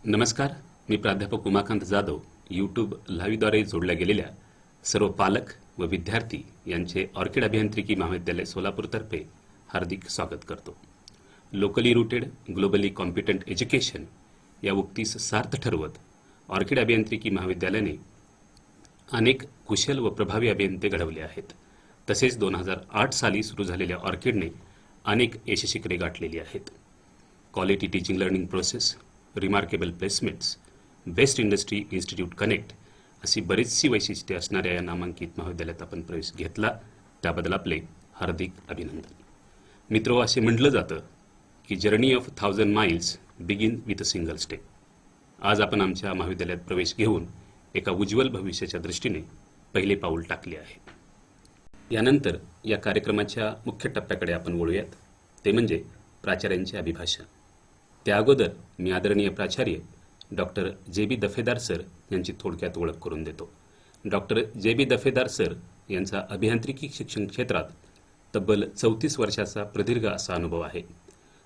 नमस्कार, मी प्राध्यापक उमाकांत जाधव. यूट्यूब लाईव्हद्वारे जोडल्या गेलेल्या सर्व पालक व विद्यार्थी यांचे ऑर्किड अभियांत्रिकी महाविद्यालय सोलापूरतर्फे हार्दिक स्वागत करतो. Locally rooted, globally competent education या उक्तीस सार्थ ठरवत ऑर्किड अभियांत्रिकी महाविद्यालयाने अनेक कुशल व प्रभावी अभियंते घडवले आहेत. तसेच 2008 साली सुरू झालेल्या ऑर्किडने अनेक यशशिखरे गाठलेली आहेत. Quality teaching learning process, remarkable placements, best industry institute connect अशी बरीचशी वैशिष्ट्ये असणाऱ्या या नामांकित महाविद्यालयात आपण प्रवेश घेतला, त्याबद्दल आपले हार्दिक अभिनंदन. मित्रो, असे म्हटलं जातं की journey of 1000 miles begin with a single step. आज आपण आमच्या महाविद्यालयात प्रवेश घेऊन एका उज्ज्वल भविष्याच्या दृष्टीने पहिले पाऊल टाकले आहे. यानंतर या कार्यक्रमाच्या मुख्य टप्प्याकडे आपण वळूयात, ते म्हणजे प्राचार्यांचे अभिभाषण. त्या अगोदर मी आदरणीय प्राचार्य डॉक्टर जे.बी. दफेदार सर यांची थोडक्यात ओळख करून देतो. Doctor JB. दफेदार सर यांचा अभियांत्रिकी शिक्षण क्षेत्रात तब्बल 34 वर्षाचा प्रदीर्घ असा अनुभव आहे.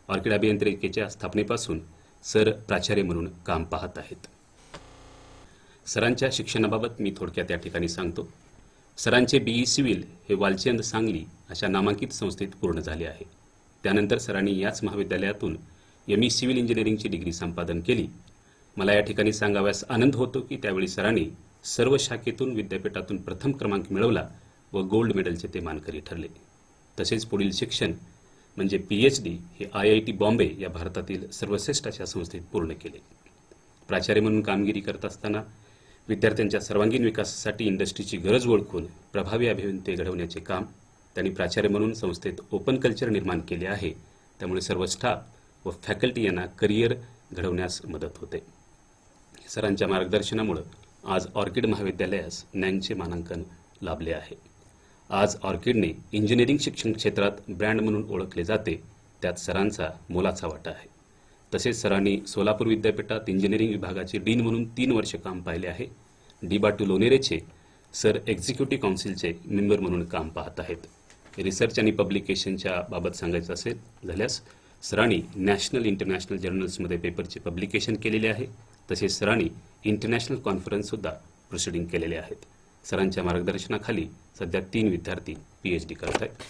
ऑर्किड अभियांत्रिकीच्या स्थापनेपासून सर प्राचार्य म्हणून काम पाहत आहेत. सरांच्या शिक्षणाबाबत मी थोडक्यात या ठिकाणी सांगतो. सरांचे BE सिव्हिल हे वालचंद सांगली अशा नामांकित संस्थेत पूर्ण झाले आहे. त्यानंतर सरांनी याच महाविद्यालयातून ME सिव्हिल इंजिनिअरिंगची डिग्री संपादन केली. मला या ठिकाणी सांगाव्यास आनंद होतो की त्यावेळी सरांनी सर्व शाखेतून विद्यापीठातून प्रथम क्रमांक मिळवला व गोल्ड मेडलचे ते मानकरी ठरले. तसेच पुढील शिक्षण म्हणजे PhD हे IIT बॉम्बे या भारतातील सर्वश्रेष्ठ अशा संस्थेत पूर्ण केले. प्राचार्य म्हणून कामगिरी करत असताना विद्यार्थ्यांच्या सर्वांगीण विकासासाठी इंडस्ट्रीची गरज ओळखून प्रभावी अभियंते घडवण्याचे काम त्यांनी प्राचार्य म्हणून संस्थेत ओपन कल्चर निर्माण केले आहे. त्यामुळे सर्व स्टाफ व फॅकल्टी यांना करिअर घडवण्यास मदत होते. सरांच्या मार्गदर्शनामुळे आज ऑर्किड महाविद्यालयास नॅनचे मानांकन लाभले आहे. आज ऑर्किडने इंजिनिअरिंग शिक्षण क्षेत्रात ब्रँड म्हणून ओळखले जाते, त्यात सरांचा मोलाचा वाटा आहे. तसेच सरांनी सोलापूर विद्यापीठात इंजिनिअरिंग विभागाचे डीन म्हणून 3 वर्ष काम पाहिले आहे. डी.बा.टू लोणेरेचे सर एक्झिक्युटिव्ह काउन्सिलचे मेंबर म्हणून काम पाहत आहेत. रिसर्च आणि पब्लिकेशनच्या बाबत सांगायचं असेल झाल्यास सरांनी नॅशनल इंटरनॅशनल जर्नल्समध्ये पेपरचे पब्लिकेशन केलेले आहे. तसेच सरांनी इंटरनॅशनल कॉन्फरन्ससुद्धा प्रोसिडिंग केलेले आहेत. सरांच्या मार्गदर्शनाखाली सध्या 3 विद्यार्थी PhD करत आहेत.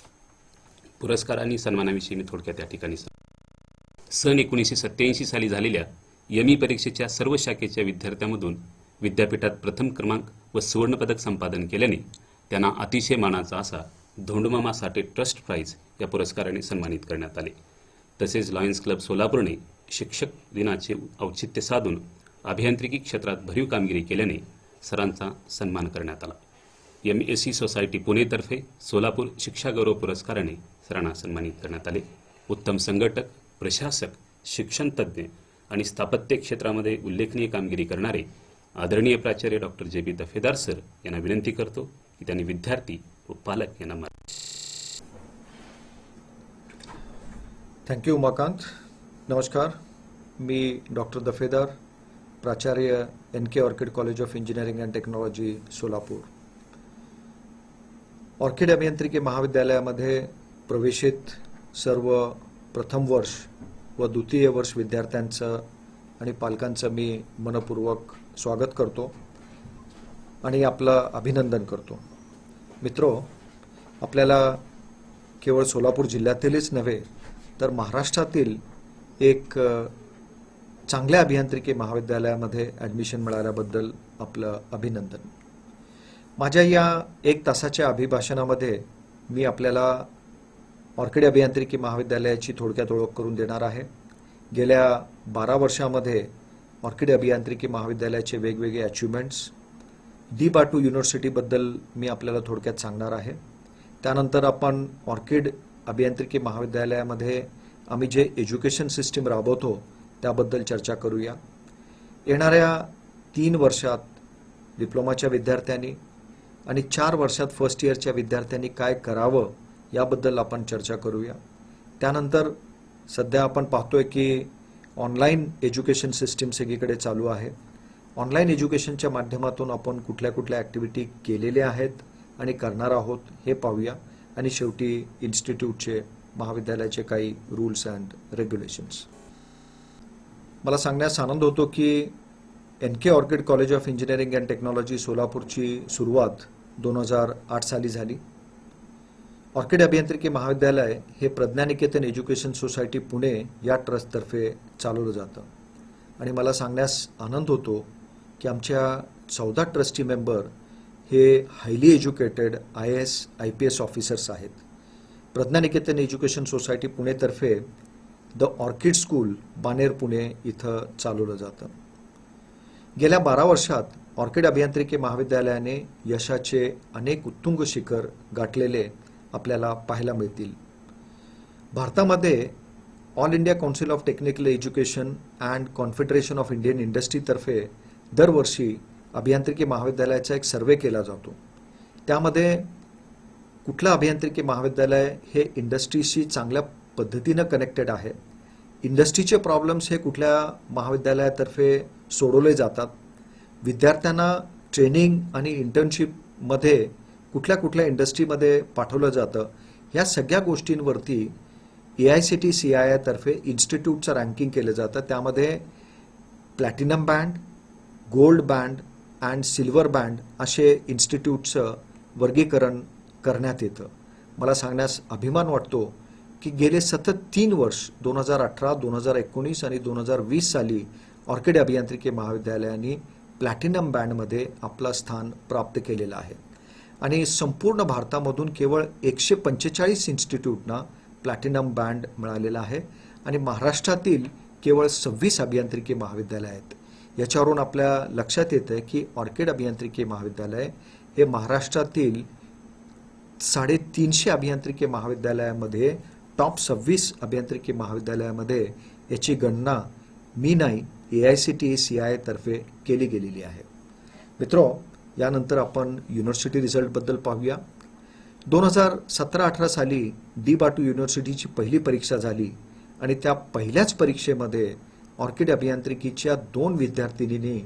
पुरस्कार आणि सन्मानाविषयी मी थोडक्यात या ठिकाणी सन 1987 साली झालेल्या ME परीक्षेच्या सर्व शाखेच्या विद्यार्थ्यांमधून विद्यापीठात प्रथम क्रमांक व सुवर्णपदक संपादन केल्याने त्यांना अतिशय मानाचा असा धोंडमामा साठे ट्रस्ट प्राइज या पुरस्काराने सन्मानित करण्यात आले. तसेच लायन्स क्लब सोलापूरने शिक्षक दिनाचे औचित्य साधून अभियांत्रिकी क्षेत्रात भरीव कामगिरी केल्याने सरांचा सन्मान करण्यात आला. MSc सोसायटी पुणेतर्फे सोलापूर शिक्षा गौरव पुरस्काराने सरांना सन्मानित करण्यात आले. उत्तम संघटक, प्रशासक, शिक्षण तज्ज्ञ आणि स्थापत्य क्षेत्रामध्ये उल्लेखनीय कामगिरी करणारे आदरणीय प्राचार्य डॉक्टर जे.बी. दफेदार सर यांना विनंती करतो की त्यांनी विद्यार्थी व पालक यांना थँक्यू उमाकांत. नमस्कार, मी डॉक्टर दफेदार, प्राचार्य NK orchid college of engineering and technology Solapur. Orchid अभियांत्रिकी महाविद्यालयामध्ये प्रवेशित सर्व प्रथम वर्ष व द्वितीय वर्ष विद्यार्थ्यांचं आणि पालकांचं मी मनपूर्वक स्वागत करतो आणि आपलं अभिनंदन करतो. मित्रो, आपल्याला केवळ सोलापूर जिल्ह्यातीलच नव्हे तर महाराष्ट्रातील एक चांगल्या अभियांत्रिकी महाविद्यालयामध्ये ॲडमिशन मिळाल्याबद्दल आपलं अभिनंदन. माझ्या या 1 तासाच्या अभिभाषणामध्ये मी आपल्याला ऑर्किड अभियांत्रिकी महाविद्यालयाची थोडक्यात ओळख करून देणार आहे. गेल्या 12 वर्षामध्ये ऑर्किड अभियांत्रिकी महाविद्यालयाचे वेगवेगळे अचिव्हमेंट्स, डी.बा.टू युनिव्हर्सिटीबद्दल मी आपल्याला थोडक्यात सांगणार आहे. त्यानंतर आपण ऑर्किड अभियांत्रिकी महाविद्यालयामध्ये आम्ही जे एज्युकेशन सिस्टीम राबवतो त्याबद्दल चर्चा करूया. येणाऱ्या 3 वर्षात डिप्लोमाच्या विद्यार्थ्यांनी आणि 4 वर्षात फर्स्ट इयरच्या विद्यार्थ्यांनी काय करावं याबद्दल आपण चर्चा करूया. त्यानंतर सध्या आपण पाहतोय की ऑनलाईन एज्युकेशन सिस्टीम सगळीकडे चालू आहे. ऑनलाईन एज्युकेशनच्या माध्यमातून आपण कुठल्या कुठल्या ॲक्टिव्हिटी केलेल्या आहेत आणि करणार आहोत हे पाहूया. आणि शेवटी इन्स्टिट्यूटचे, महाविद्यालयाचे काही रूल्स अँड रेग्युलेशन्स. मला सांगण्यास आनंद होतो की NK orchid college of engineering and technology सोलापूरची सुरुवात 2008 साली झाली. ऑर्किड अभियांत्रिकी महाविद्यालय हे प्रज्ञानिकेतन एज्युकेशन सोसायटी पुणे या ट्रस्टतर्फे चालवलं जातं आणि मला सांगण्यास आनंद होतो की आमच्या 14 ट्रस्टी मेंबर हे highly educated IAS IPS officers आहेत. प्रज्ञानिकेतन एज्युकेशन सोसायटी पुणेतर्फे the Orchid school Baner Pune इथं चालवलं जातं. गेल्या 12 वर्षात ऑर्किड अभियांत्रिकी महाविद्यालयाने यशाचे अनेक उत्तुंग शिखर गाठलेले आपल्याला पाहायला मिळतील. भारतामध्ये all India council of technical education and confederation of Indian इंडस्ट्रीतर्फे दरवर्षी अभियांत्रिकी महाविद्यालयाचा एक सर्वे केला जातो. त्यामध्ये कुठलं अभियांत्रिकी महाविद्यालय हे इंडस्ट्रीशी चांगल्या पद्धतीनं कनेक्टेड आहे, इंडस्ट्रीचे प्रॉब्लेम्स हे कुठल्या महाविद्यालयातर्फे सोडवले जातात, विद्यार्थ्यांना ट्रेनिंग आणि इंटर्नशिपमध्ये कुठल्या इंडस्ट्रीमध्ये पाठवलं जातं, ह्या सगळ्या गोष्टींवरती AICTE CII तर्फे इन्स्टिट्यूटचं रँकिंग केलं जातं. त्यामध्ये platinum band, gold band and silver band असे इन्स्टिट्यूटचं वर्गीकरण करण्यात येतं. मला सांगण्यास अभिमान वाटतो की गेले सतत 3 वर्ष 2018, 2019 आणि 2020 साली ऑर्किड अभियांत्रिकी महाविद्यालयाने प्लॅटिनम बँडमध्ये आपलं स्थान प्राप्त केलेलं आहे आणि संपूर्ण भारतामधून केवळ 145 इन्स्टिट्यूटना प्लॅटिनम बँड मिळालेला आहे आणि महाराष्ट्रातील केवळ 26 अभियांत्रिकी महाविद्यालय आहेत. याच्यावरून आपल्या लक्षात येतं की ऑर्किड अभियांत्रिकी महाविद्यालय हे महाराष्ट्रातील 350 अभियांत्रिकी महाविद्यालयामध्ये टॉप 26 अभियांत्रिकी महाविद्यालयामध्ये याची गणना मी नाही AICTE CII तर्फे केली गेलेली आहे. मित्रो, यानंतर आपण युनिव्हर्सिटी रिझल्टबद्दल पाहूया. 2017-18 साली D.Batu युनिव्हर्सिटीची पहिली परीक्षा झाली आणि त्या पहिल्याच परीक्षेमध्ये ऑर्किड अभियांत्रिकीच्या 2 विद्यार्थिनींनी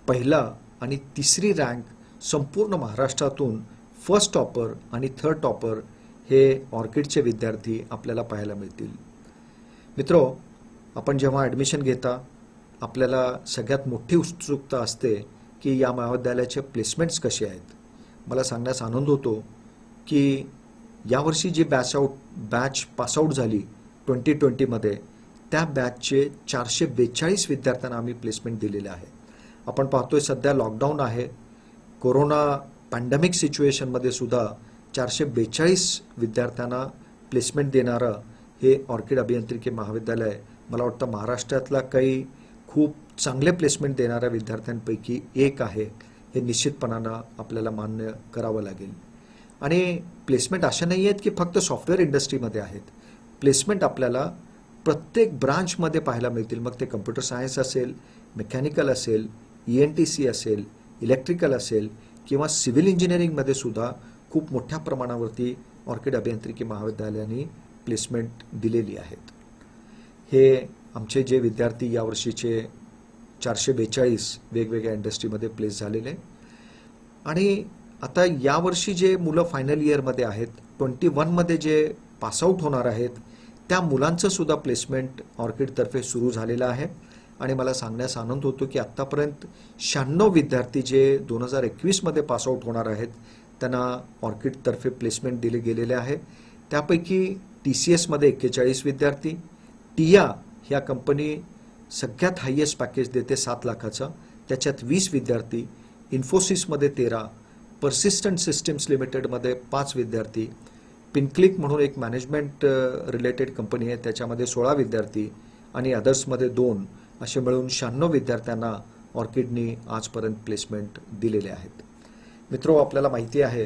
पहिला आणि तिसरी रँक संपूर्ण महाराष्ट्रातून फर्स्ट टॉपर आणि थर्ड टॉपर हे ऑर्किडचे विद्यार्थी आपल्याला पाहायला मिळतील. मित्रो, आपण जेव्हा ॲडमिशन घेता आपल्याला सगळ्यात मोठी उत्सुकता असते की या महाविद्यालयाचे प्लेसमेंट्स कसे आहेत. मला सांगण्यास आनंद होतो की यावर्षी जी बॅच पासआउट झाली 2020मध्ये त्या बॅचचे 442 विद्यार्थ्यांना आम्ही प्लेसमेंट दिलेले आहे. आपण पाहतोय सध्या लॉकडाऊन आहे, कोरोना पॅन्डेमिक सिच्युएशनमध्ये सुद्धा 442 विद्यार्थ्यांना प्लेसमेंट देणारं हे ऑर्किड अभियांत्रिकी महाविद्यालय मला वाटतं महाराष्ट्रातला काही खूप चांगले प्लेसमेंट देणाऱ्या विद्यार्थ्यांपैकी एक आहे, हे निश्चितपणानं आपल्याला मान्य करावं लागेल. आणि प्लेसमेंट अशा नाही आहेत की फक्त सॉफ्टवेअर इंडस्ट्रीमध्ये आहेत. प्लेसमेंट आपल्याला प्रत्येक ब्रांचमध्ये पाहायला मिळतील. मग ते कम्प्युटर सायन्स असेल, मेकॅनिकल असेल, ENTC असेल, इलेक्ट्रिकल असेल किंवा सिव्हिल इंजिनिअरिंगमध्ये सुद्धा खूप मोठ्या प्रमाणावरती ऑर्किड अभियांत्रिकी महाविद्यालयाने प्लेसमेंट दिलेली आहेत. हे आमचे जे विद्यार्थी यावर्षीचे 442 वेगवेगळ्या इंडस्ट्रीमध्ये प्लेस झालेले आणि आता यावर्षी जे मुलं फायनल इयरमध्ये आहेत, 21मध्ये जे पासआउट होणार आहेत त्या मुलांचं सुद्धा प्लेसमेंट ऑर्किडतर्फे सुरू झालेलं आहे आणि मला सांगण्यास आनंद होतो की आत्तापर्यंत 96 विद्यार्थी जे 2021मध्ये पासआउट होणार आहेत त्यांना ऑर्किडतर्फे प्लेसमेंट दिले गेलेले आहे. त्यापैकी TCSमध्ये 41 विद्यार्थी, टिया ह्या कंपनी सगळ्यात हायेस्ट पॅकेज देते 7 लाखाचं, त्याच्यात 20 विद्यार्थी, इन्फोसिसमध्ये 13, पर्सिस्टंट सिस्टम्स लिमिटेडमध्ये 5 विद्यार्थी, पिनक्लिक म्हणून एक मॅनेजमेंट रिलेटेड कंपनी आहे त्याच्यामध्ये 16 विद्यार्थी आणि अदर्समध्ये 2 असे मिळून 96 विद्यार्थ्यांना ऑर्किडनी आजपर्यंत प्लेसमेंट दिलेले आहेत. मित्रो, आपल्याला माहिती आहे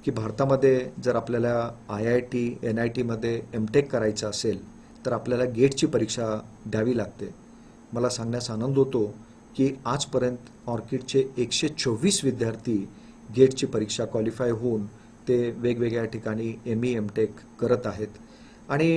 की भारतामध्ये जर आपल्याला IIT, NITमध्ये MTech करायचं असेल तर आपल्याला गेटची परीक्षा द्यावी लागते. मला सांगण्यास आनंद होतो की आजपर्यंत ऑर्किडचे 124 विद्यार्थी गेटची परीक्षा क्वालिफाय होऊन ते वेगवेगळ्या ठिकाणी ME MTech करत आहेत आणि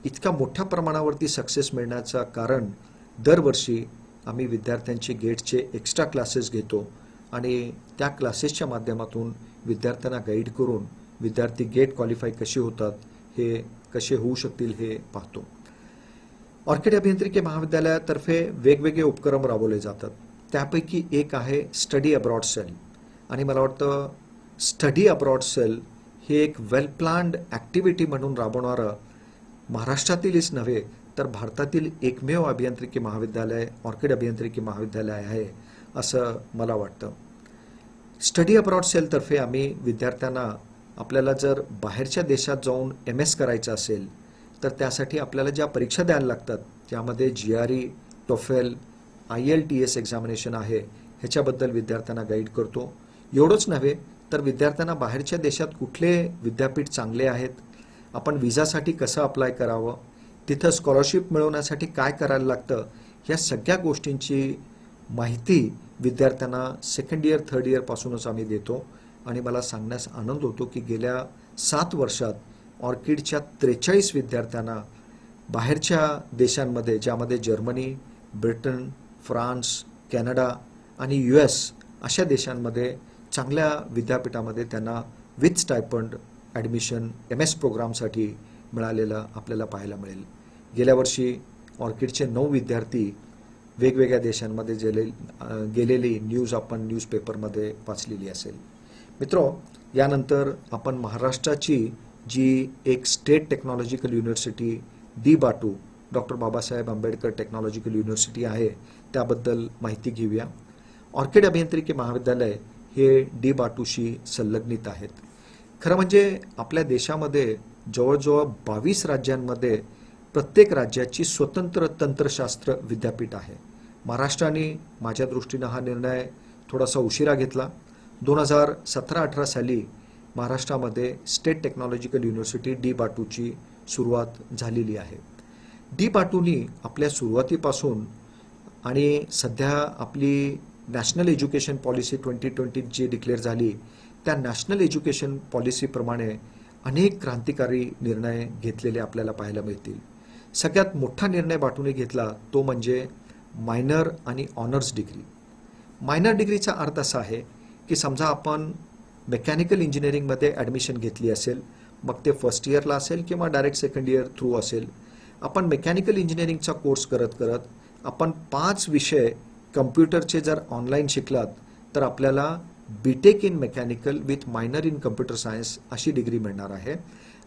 इतक्या मोठ्या प्रमाणावरती सक्सेस मिळण्याचं कारण दरवर्षी आम्ही विद्यार्थ्यांचे गेटचे एक्स्ट्रा क्लासेस घेतो आणि त्या क्लासेसच्या माध्यमातून विद्यार्थ्यांना गाईड करून विद्यार्थी गेट क्वालिफाय कसे होतात, हे कसे होऊ शकतील हे पाहतो. ऑर्किड अभियांत्रिकी महाविद्यालयातर्फे वेगवेगळे उपक्रम राबवले जातात. त्यापैकी एक आहे स्टडी अब्रॉड सेल. आणि मला वाटतं स्टडी अब्रॉड सेल हे एक वेल प्लॅन्ड ॲक्टिव्हिटी म्हणून राबवणारं महाराष्ट्रातीलच नव्हे तर भारतातील एकमेव अभियांत्रिकी महाविद्यालय ऑर्किड अभियांत्रिकी महाविद्यालय आहे असं मला वाटतं. स्टडी अब्रॉड सेलतर्फे आम्ही विद्यार्थ्यांना आपल्याला जर बाहेरच्या देशात जाऊन MS करायचं असेल तर त्यासाठी आपल्याला ज्या परीक्षा द्यायला लागतात त्यामध्ये GRE, TOEFL, IELTS एक्झामिनेशन आहे ह्याच्याबद्दल विद्यार्थ्यांना गाईड करतो. एवढंच नव्हे तर विद्यार्थ्यांना बाहेरच्या देशात कुठले विद्यापीठ चांगले आहेत, आपण विजासाठी कसं अप्लाय करावं, तिथं स्कॉलरशिप मिळवण्यासाठी काय करायला लागतं, या सगळ्या गोष्टींची माहिती विद्यार्थ्यांना सेकंड इयर थर्ड इयरपासूनच आम्ही देतो. आणि मला सांगण्यास आनंद होतो की गेल्या 7 वर्षात ऑर्किडच्या 43 विद्यार्थ्यांना बाहेरच्या देशांमध्ये ज्यामध्ये जर्मनी, ब्रिटन, फ्रान्स, कॅनडा आणि US अशा देशांमध्ये चांगल्या विद्यापीठामध्ये त्यांना विथ स्टायपंड ॲडमिशन MS प्रोग्रामसाठी मिळालेलं आपल्याला पाहायला मिळेल. गेल्या वर्षी ऑर्किडचे 9 विद्यार्थी वेगवेगळ्या देशांमध्ये गेलेली न्यूज आपण न्यूजपेपरमध्ये वाचलेली असेल. मित्रो, यानंतर आपण महाराष्ट्राची जी एक state technological university DBATU doctor Babasaheb Ambedkar technological university आहे त्याबद्दल माहिती घेऊया. ऑर्किड अभियांत्रिकी महाविद्यालय हे DBATUशी संलग्नित आहेत. खरं म्हणजे आपल्या देशामध्ये जवळजवळ 22 राज्यांमध्ये प्रत्येक राज्याची स्वतंत्र तंत्रशास्त्र विद्यापीठ आहे. महाराष्ट्राने माझ्या दृष्टीनं हा निर्णय थोडासा उशिरा घेतला. 2017-18 साली महाराष्ट्रामध्ये स्टेट टेक्नॉलॉजिकल युनिव्हर्सिटी DBATUची सुरुवात झालेली आहे. DBATUनी आपल्या सुरुवातीपासून आणि सध्या आपली नॅशनल एज्युकेशन पॉलिसी 2020 जी डिक्लेअर झाली त्या नॅशनल एज्युकेशन पॉलिसीप्रमाणे अनेक क्रांतिकारी निर्णय घेतलेले आपल्याला पाहायला मिळतील. सगळ्यात मोठा निर्णय बाटूने घेतला तो म्हणजे मायनर आणि ऑनर्स डिग्री. मायनर डिग्रीचा अर्थ असा आहे की समजा आपण मेकॅनिकल इंजिनिअरिंगमध्ये ॲडमिशन घेतली असेल, मग ते फर्स्ट इयरला असेल किंवा डायरेक्ट सेकंड इयर थ्रू असेल, आपण मेकॅनिकल इंजिनिअरिंगचा कोर्स करत करत आपण 5 विषय कम्प्युटरचे जर ऑनलाईन शिकलात तर आपल्याला BTech in mechanical with minor in computer science अशी डिग्री मिळणार आहे.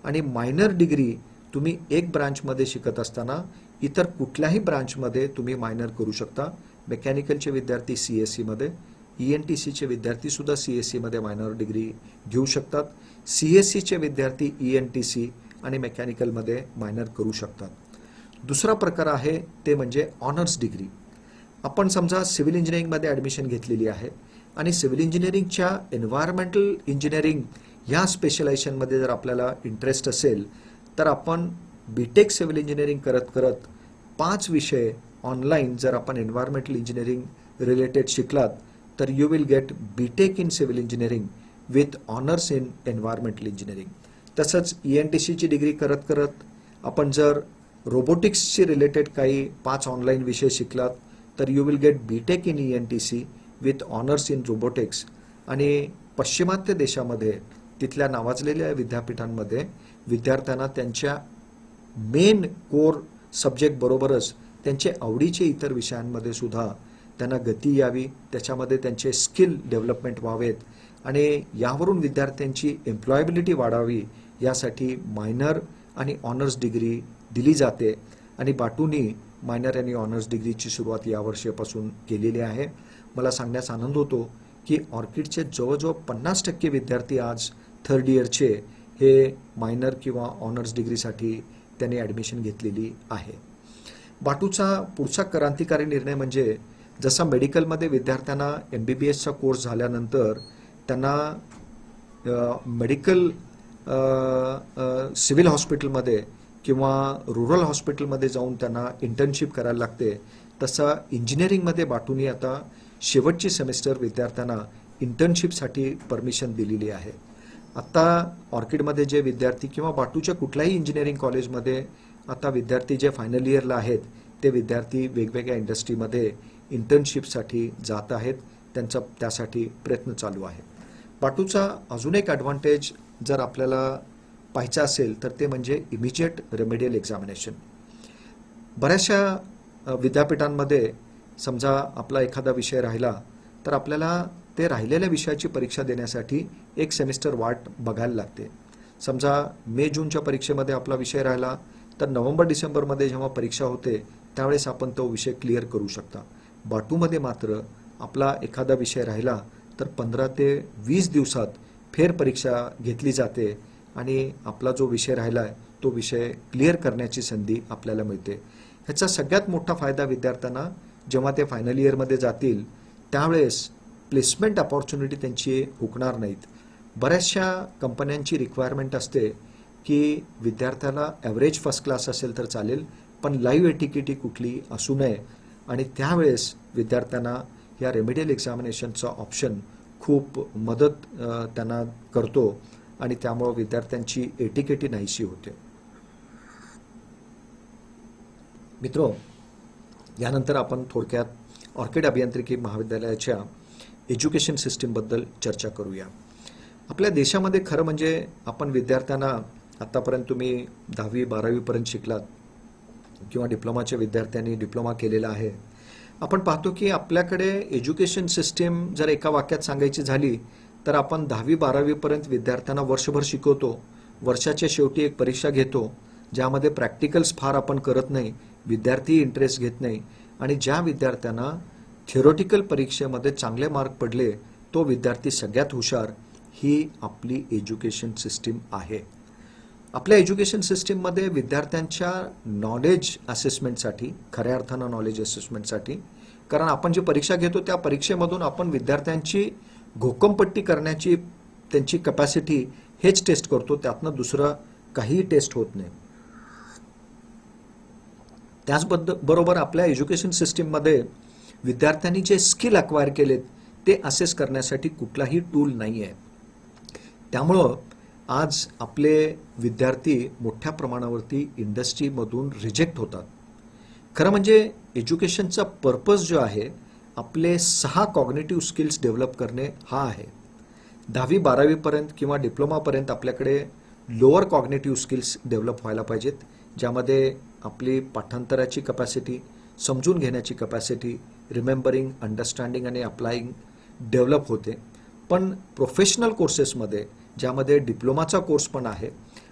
आणि मायनर डिग्री तुम्ही एक ब्रांचमध्ये शिकत असताना इतर कुठल्याही ब्रांचमध्ये तुम्ही मायनर करू शकता. मेकॅनिकलचे विद्यार्थी CSEमध्ये, ENTCचे विद्यार्थीसुद्धा CSEमध्ये मायनर डिग्री घेऊ शकतात. CSEचे विद्यार्थी ENTC आणि मेकॅनिकलमध्ये मायनर करू शकतात. दुसरा प्रकार आहे ते म्हणजे ऑनर्स डिग्री. आपण समजा सिव्हिल इंजिनिअरिंगमध्ये ॲडमिशन घेतलेली आहे आणि सिव्हिल इंजिनिअरिंगच्या एन्व्हायरमेंटल इंजिनिअरिंग ह्या स्पेशलायझेशनमध्ये जर आपल्याला इंटरेस्ट असेल तर आपण BTech सिव्हिल इंजिनिअरिंग करत करत 5 विषय ऑनलाईन जर आपण एन्व्हायरमेंटल इंजिनिअरिंग रिलेटेड शिकलात तर you will get BTech in civil engineering with honours in environmental engineering. तसंच ENTCची डिग्री करत करत आपण जर रोबोटिक्सशी रिलेटेड काही 5 ऑनलाईन विषय शिकलात तर you will get BTech in ENTC with honours in robotics. आणि पश्चिमात्य देशामध्ये तिथल्या नावाजलेल्या विद्यापीठांमध्ये विद्यार्थ्यांना त्यांच्या मेन कोर सब्जेक्ट बरोबरच त्यांचे आवडीचे इतर विषयांमध्ये सुद्धा त्यांना गती यावी, त्याच्यामध्ये त्यांचे स्किल डेव्हलपमेंट व्हावेत आणि यावरून विद्यार्थ्यांची एम्प्लॉयबिलिटी वाढावी यासाठी मायनर आणि ऑनर्स डिग्री दिली जाते. आणि बाटूनी मायनर आणि ऑनर्स डिग्रीची सुरुवात या वर्षापासून केलेली आहे. मला सांगण्यास आनंद होतो की ऑर्किडचे जवळजवळ 50% विद्यार्थी आज थर्ड इयरचे हे मायनर किंवा ऑनर्स डिग्रीसाठी त्यांनी ॲडमिशन घेतलेली आहे. बाटूचा पुढचा क्रांतिकारी निर्णय म्हणजे जसा मेडिकलमध्ये विद्यार्थ्यांना MBBSचा कोर्स झाल्यानंतर त्यांना मेडिकल सिव्हिल हॉस्पिटलमध्ये किंवा रुरल हॉस्पिटलमध्ये जाऊन त्यांना इंटर्नशिप करायला लागते, तसं इंजिनिअरिंगमध्ये बाटूनी आता शेवटची सेमिस्टर विद्यार्थ्यांना इंटर्नशिपसाठी परमिशन दिलेली आहे. आत्ता ऑर्किडमध्ये जे विद्यार्थी किंवा बाटूच्या कुठल्याही इंजिनिअरिंग कॉलेजमध्ये आता विद्यार्थी जे फायनल इयरला आहेत ते विद्यार्थी वेगवेगळ्या इंडस्ट्रीमध्ये इंटर्नशिपसाठी जात आहेत. त्यांचा त्यासाठी प्रयत्न चालू आहे. बाटूचा अजून एक ॲडव्हान्टेज जर आपल्याला पाहायचा असेल तर ते म्हणजे इमिजिएट रेमेडियल एक्झामिनेशन. बऱ्याचशा विद्यापीठांमध्ये समजा आपला एखादा विषय राहिला तर आपल्याला ते राहिलेल्या विषयाची परीक्षा देण्यासाठी एक सेमिस्टर वाट बघायला लागते. समजा मे जूनच्या परीक्षेमध्ये आपला विषय राहिला तर नोव्हेंबर डिसेंबरमध्ये जेव्हा परीक्षा होते त्यावेळेस आपण तो विषय क्लिअर करू शकता. बाटूमध्ये मात्र आपला एखादा विषय राहिला तर 15 ते 20 दिवसात फेरपरीक्षा घेतली जाते आणि आपला जो विषय राहिला आहे तो विषय क्लिअर करण्याची संधी आपल्याला मिळते. ह्याचा सगळ्यात मोठा फायदा विद्यार्थ्यांना जेव्हा ते फायनल इयरमध्ये जातील त्यावेळेस प्लेसमेंट अपॉर्च्युनिटी त्यांची हुकणार नाहीत. बऱ्याचशा कंपन्यांची रिक्वायरमेंट असते की विद्यार्थ्याला ॲव्हरेज फर्स्ट क्लास असेल तर चालेल पण लाईव्ह एटिक्युटी कुठली असू नये आणि त्यावेळेस विद्यार्थ्यांना या रेमेडियल एक्झामिनेशनचा ऑप्शन खूप मदत त्यांना करतो आणि त्यामुळं विद्यार्थ्यांची एटिक्युटी नाहीशी होते. मित्रो, यानंतर आपण थोडक्यात ऑर्किड अभियांत्रिकी महाविद्यालयाच्या एज्युकेशन सिस्टीमबद्दल चर्चा करूया. आपल्या देशामध्ये खरं म्हणजे आपण विद्यार्थ्यांना आतापर्यंत तुम्ही 10वी 12वीपर्यंत शिकलात किंवा डिप्लोमाच्या विद्यार्थ्यांनी डिप्लोमा केलेला आहे. आपण पाहतो की आपल्याकडे एज्युकेशन सिस्टीम जर एका वाक्यात सांगायची झाली तर आपण 10वी 12वीपर्यंत विद्यार्थ्यांना वर्षभर शिकवतो, वर्षाच्या शेवटी एक परीक्षा घेतो ज्यामध्ये प्रॅक्टिकल्स फार आपण करत नाही, विद्यार्थी इंटरेस्ट घेत नाही आणि ज्या विद्यार्थ्यांना थिओरिटिकल परीक्षेमध्ये चांगले मार्क पडले तो विद्यार्थी सगळ्यात हुशार. ही आपली एज्युकेशन सिस्टीम आहे. आपल्या एज्युकेशन सिस्टीममध्ये विद्यार्थ्यांच्या नॉलेज असेसमेंटसाठी, खऱ्या अर्थानं नॉलेज असेसमेंटसाठी, कारण आपण जी परीक्षा घेतो त्या परीक्षेमधून आपण विद्यार्थ्यांची घोकमपट्टी करण्याची त्यांची कॅपॅसिटी हेच टेस्ट करतो, त्यातनं दुसरं काहीही टेस्ट होत नाही. त्याचबरोबर आपल्या एज्युकेशन सिस्टीममध्ये विद्यार्थ्यांनी जे स्किल अक्वायर केलेत ते असेस करण्यासाठी कुठलाही टूल नाही आहे. त्यामुळं आज आपले विद्यार्थी मोठ्या प्रमाणावरती इंडस्ट्रीमधून रिजेक्ट होतात. खरं म्हणजे एज्युकेशनचा पर्पज जो आहे आपले 6 कॉग्निटिव्ह स्किल्स डेव्हलप करणे हा आहे. 10वी 12वीपर्यंत किंवा डिप्लोमापर्यंत आपल्याकडे लोअर कॉग्निटिव्ह स्किल्स डेव्हलप व्हायला पाहिजेत, ज्यामध्ये आपली पाठांतराची कपॅसिटी, समजून घेण्याची कपॅसिटी, रिमेंबरिंग, अंडरस्टँडिंग आणि अप्लाइंग डेव्हलप होते. पण प्रोफेशनल कोर्सेसमध्ये ज्यामध्ये डिप्लोमाचा कोर्स पण आहे,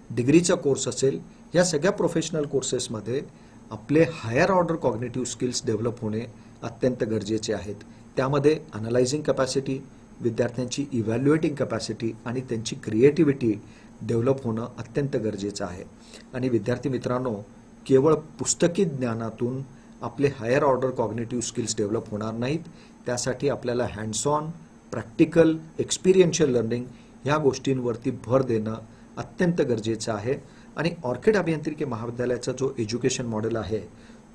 डिग्रीचा कोर्स असेल, या सगळ्या प्रोफेशनल कोर्सेसमध्ये आपले higher order cognitive skills develop होणे अत्यंत गरजेचे आहेत. त्यामध्ये अनालायझिंग कपॅसिटी, विद्यार्थ्यांची इव्हॅल्युएटिंग कपॅसिटी आणि त्यांची क्रिएटिव्हिटी डेव्हलप होणं अत्यंत गरजेचं आहे. आणि विद्यार्थी मित्रांनो, केवळ पुस्तकी ज्ञानातून आपले higher order cognitive skills develop होणार नाहीत. त्यासाठी आपल्याला hands on, practical, experiential learning ह्या गोष्टींवरती भर देणं अत्यंत गरजेचं आहे. आणि ऑर्किड अभियांत्रिकी महाविद्यालयाचा जो एज्युकेशन मॉडेल आहे